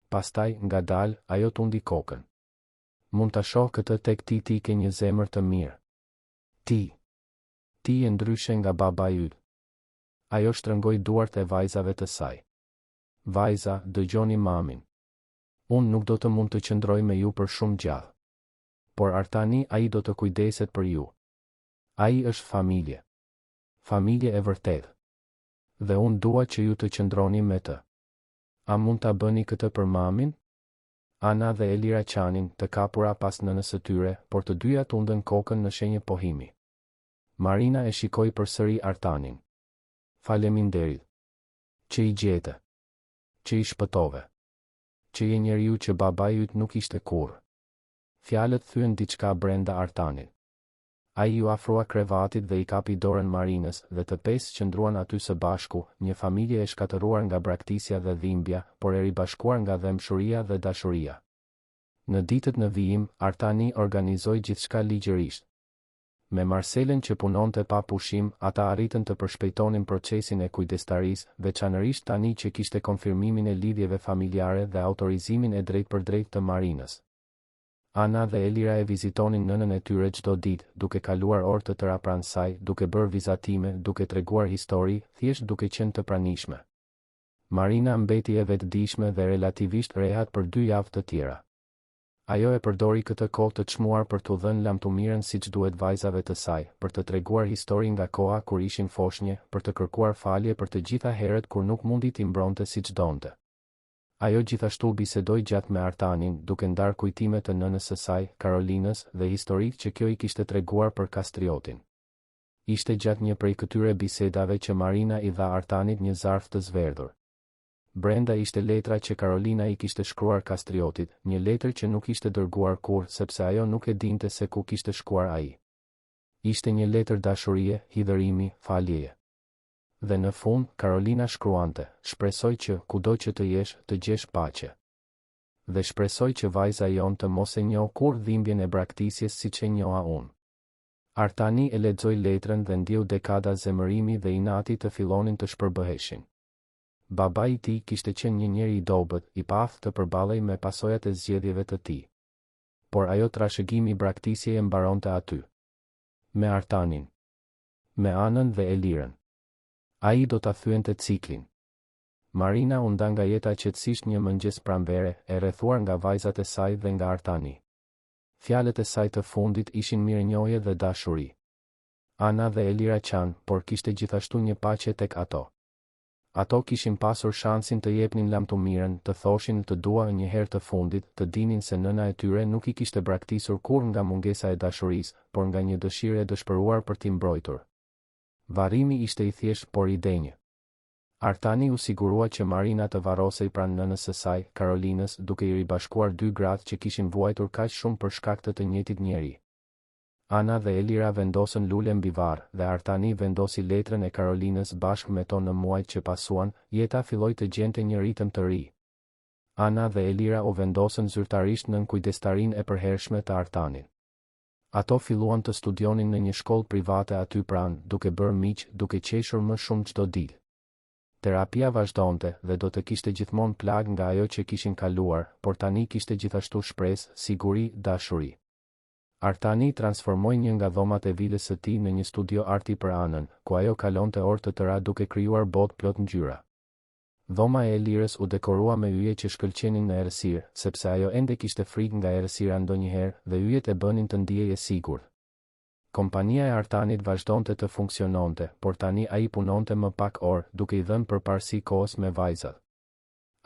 Pastaj, ngadalë, ajo tundi kokën. Mund ta shoh këtë tek ti ke një zemër të mirë. Ti je ndryshe nga babai yt. Ajo shtrëngoi duart e vajzave të saj. Vajza, dëgjoni mamin. Unë nuk do të mund të qëndroj me ju për shumë gjallë. Por Artani, ai do të kujdeset për ju. Ai është familje. Familje e vërtetë. Dhe unë dua që ju të qëndroni me të. A mund ta bëni këtë për mamin? Ana dhe Elira qanin, të kapura pas nënës së tyre, por të dyja tundën kokën në shenjë pohimi. Marina e shikoi përsëri Artanin. Faleminderit. Që i gjete. Që i shpëtove. Që je njeriu që babai yt nuk ishte kurrë. Fjalët thyen diçka brenda Artanit. Ai ju afrua krevatit dhe i kapi dorën Marinës dhe të pesë qëndruan aty së bashku, një familje e shkatëruar nga braktisja dhe dhimbja, por e ribashkuar nga dëmshuria dhe dashuria. Në ditët në vijim, Artani organizoi gjithçka ligjërisht. Me Marcelën që punonte pa pushim, ata arritën të përshpejtonin procesin e kujdestarisë, veçanërisht tani që kishte konfirmimin e lidhjeve familjare dhe autorizimin e drejtpërdrejtë të Marinës. Ana dhe Elira e vizitonin nënën e tyre çdo ditë, duke kaluar orë të tëra pranë saj, duke bërë vizatime, duke treguar histori, thjesht duke qenë të pranishme. Marina mbeti e vetëdijshme dhe relativisht rehat për 2 javë të tjera. Ajo e përdori këtë kohë të çmuar për t'u dhënë lamtumirën siç duhet vajzave të saj, për të treguar histori nga koha kur ishin foshnjë, për të kërkuar falje për të gjitha herët kur nuk mundi t'i mbronte siç donte. Ajo gjithashtu bisedoi gjatë me Artanin, duke ndarë kujtime të nënës së saj, Karolinës, dhe historikë që kjo i kishte treguar për Kastriotin. Ishte gjatë një prej këtyre bisedave që Marina i dha Artanit një zarf të zverdhur. Brenda ishte letra që Karolina i kishte shkruar Kastriotit, një letër që nuk ishte dërguar kurrë sepse ajo nuk e dinte se ku kishte shkuar ai. Ishte një letër dashurie, hidhërimi, faljeje. Dhe në fund, Karolina shkruante, shpresoj që, kudo që të jesh, të gjesh paqe. Dhe shpresoj që vajza jon të mos e njohë kurrë dhimbjen e braktisjes siç e njoha unë. Artani e lexoi letrën dhe ndjeu dekada zemërimi dhe inati të fillonin të shpërbëheshin. Baba i tij kishte qenë një njeri i dobët, i paftë të përballej me pasojat e zgjedhjeve të tij. Por ajo trashëgimi i braktisje e mbaronte aty. Me Artanin, me Anën dhe Elirën. Ai do ta thyente ciklin. Marina u nda nga jeta qetësisht një mëngjes pranvere, e rrethuar nga vajzat e saj dhe nga Artani. Fjalët e saj të fundit ishin mirënjohje dhe dashuri. Ana dhe Elira qanë, por kishte gjithashtu një paqe tek ato. Ato kishin pasur shansin të jepnin lamtumirën, të thoshin të dua një herë të fundit, të dinin se nëna e tyre nuk I kishte braktisur kur nga mungesa e dashurisë, por nga një dëshirë e dëshpëruar për t'i mbrojtur. Varrimi ishte I thjeshtë por I denjë. Artani u sigurua që Marina të varrosej pranë nënës së saj, Karolinës, duke I ribashkuar dy gratë që kishin vuajtur kaq shumë për shkak të njëjtit njeri. Ana dhe Elira vendosën lule mbi varr dhe Artani vendosi letrën e Karolinës bashkë me to në muajt që pasuan, jeta filloi të gjente një ritëm të ri. Ana dhe Elira u vendosën zyrtarisht nën kujdestarinë e përhershme të Artanit. Ato filluan të studionin në një shkollë private aty pranë, duke bërë miq, duke qeshur më shumë çdo ditë. Terapia vazhdonte dhe do të kishte gjithmonë plag nga ajo që kishin kaluar, por tani kishte gjithashtu shpresë, siguri, dashuri. Artani transformoi një nga dhomat e vilës së tij në një studio arti për Anën, ku ajo kalonte orë të tëra duke krijuar botë plot ngjyra. Dhoma e Elirës u dekorua me yje që shkëlqenin në errësirë, sepse ajo ende kishte frikë nga errësira ndonjëherë dhe yjet e bënin të ndihej e sigurt. Kompania e Artanit vazhdonte të funksiononte, por tani ai punonte më pak orë, duke I dhënë përparësi kohës me vajzat.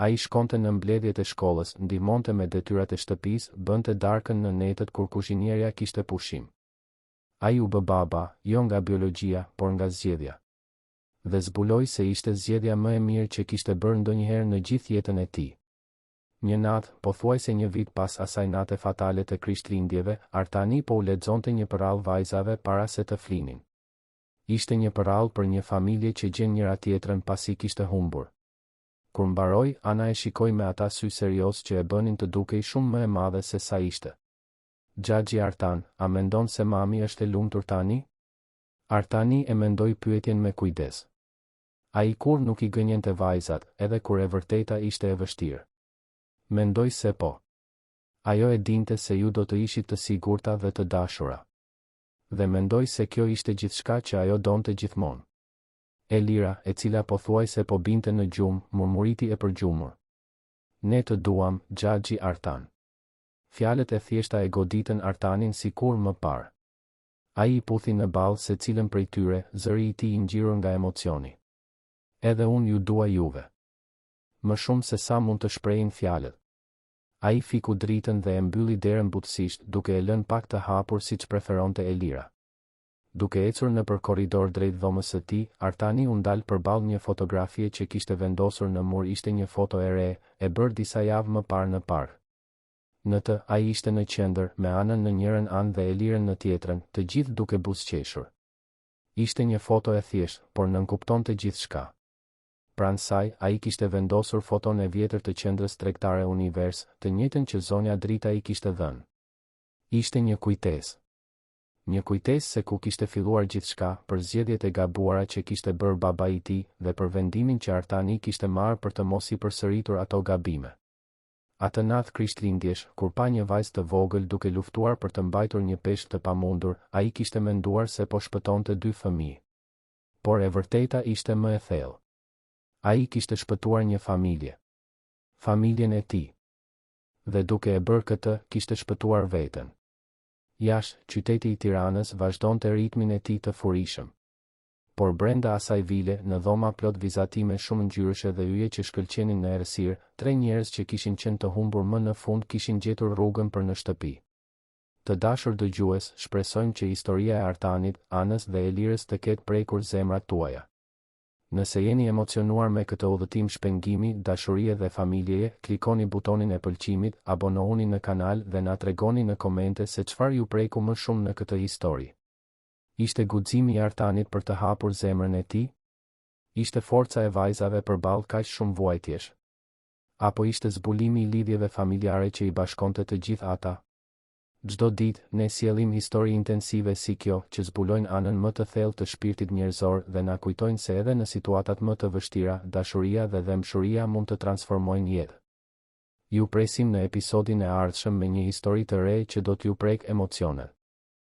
Ai shkonte në mbledhjet e shkollës, ndihmonte me detyrat e shtëpisë, bënte darkën në netët kur kuzhinierja kishte pushim. Ai u bë baba, jo nga biologjia, por nga zgjedhja. Dhe zbuloi se ishte zgjedhja më e mirë që kishte bërë ndonjëherë në gjithë jetën e tij. Një natë, pothuajse një vit pas asaj nate fatale të Krishtlindjeve, Artani po u lexonte një përrall vajzave para se të flinin. Ishte një përrall për një familje që gjen njëra tjetrën pasi kishte humbur. Kur mbaroi, Ana e shikoi me ata sy serioz që e bënin të dukej shumë më e madhe se sa ishte. Xhaxhi Artan, a mendon se mami është e lumtur tani? Artani e mendoi pyetjen me kujdes. Ai kur nuk I gënjente vajzat, edhe kur e vërteta ishte e vështirë. Mendoj se po. Ajo e dinte se ju do të ishit të sigurta dhe të dashura. Dhe mendoj se kjo ishte gjithçka që ajo donte gjithmonë. Elira, e cila pothuajse po binte në gjumë, murmuriti e përgjumur. Ne të duam, Xhaxhi Artan. Fjalët e thjeshta e goditën Artanin sikur më parë. Ai I puthi në ballë se cilën prej tyre, zëri I tij I ngjirur nga emocioni. Edhe unë ju dua juve. Më shumë se sa mund të shprehin fjalët. Ai fiku dritën dhe e mbylli derën butësisht, duke e lënë pak të hapur siç preferonte Elira. Duke ecur nëpër korridor drejt dhomës së tij, Artani u ndal përballë një fotografie që kishte vendosur në mur. Ishte një foto e re, e bërë disa javë më parë në park. Në të, ai ishte në qendër, me Anën në njërin anë dhe Elirën në tjetrën, të gjithë duke buzëqeshur. Ishte një foto e thjeshtë, por nënkuptonte gjithçka. Pranë saj, ai kishte vendosur foton e vjetër të qendrës tregtare Univers, të njëjtën që zonja Drita I kishte dhënë. Ishte një kujtesë. Një kujtesë se ku kishte filluar gjithçka, për zgjedhjet e gabuara që kishte bërë baba I tij dhe për vendimin që Artani kishte marrë për të mos I përsëritur ato gabime. Atë natë Krishtlindjesh, kur pa një vajzë të vogël duke luftuar për të mbajtur një peshk të pamundur, ai kishte menduar se po shpëtonte dy fëmijë. Por e vërteta ishte më e thellë. Ai kishte shpëtuar një familje. Familjen e tij. Dhe duke e bërë këtë, kishte shpëtuar veten. Jashtë, qyteti I Tiranës vazhdonte ritmin e tij të furishëm. Por brenda asaj vile, në dhoma plot vizatime shumë ngjyrëshe dhe yje që shkëlqenin në errësirë, tre njerëz që kishin qenë të humbur më në fund kishin gjetur rrugën për në shtëpi. Të dashur dëgjues, shpresojmë që historia e Artanit, Anës dhe Elirës të ketë prekur zemrat tuaja. Nëse jeni emocionuar me këtë udhëtim shpengimi, dashurie dhe familjeje, klikoni butonin e pëlqimit, abonohuni në kanal dhe na tregoni në komente se çfarë ju preku më shumë në këtë histori. Ishte guximi I Artanit për të hapur zemrën e tij? Ishte forca e vajzave përballë kaq shumë vuajtjesh? Apo ishte zbulimi I lidhjeve familjare që I bashkonte të gjithë ata? Çdo ditë, ne sjellim histori intensive si kjo, që zbulojnë anën më të thellë të shpirtit njerëzor dhe na kujtojnë se edhe në situatat më të vështira, dashuria dhe dëmshuria mund të transformojnë jetë. Ju presim në episodin e ardhshëm me një histori të re që do t'ju prek emocionet.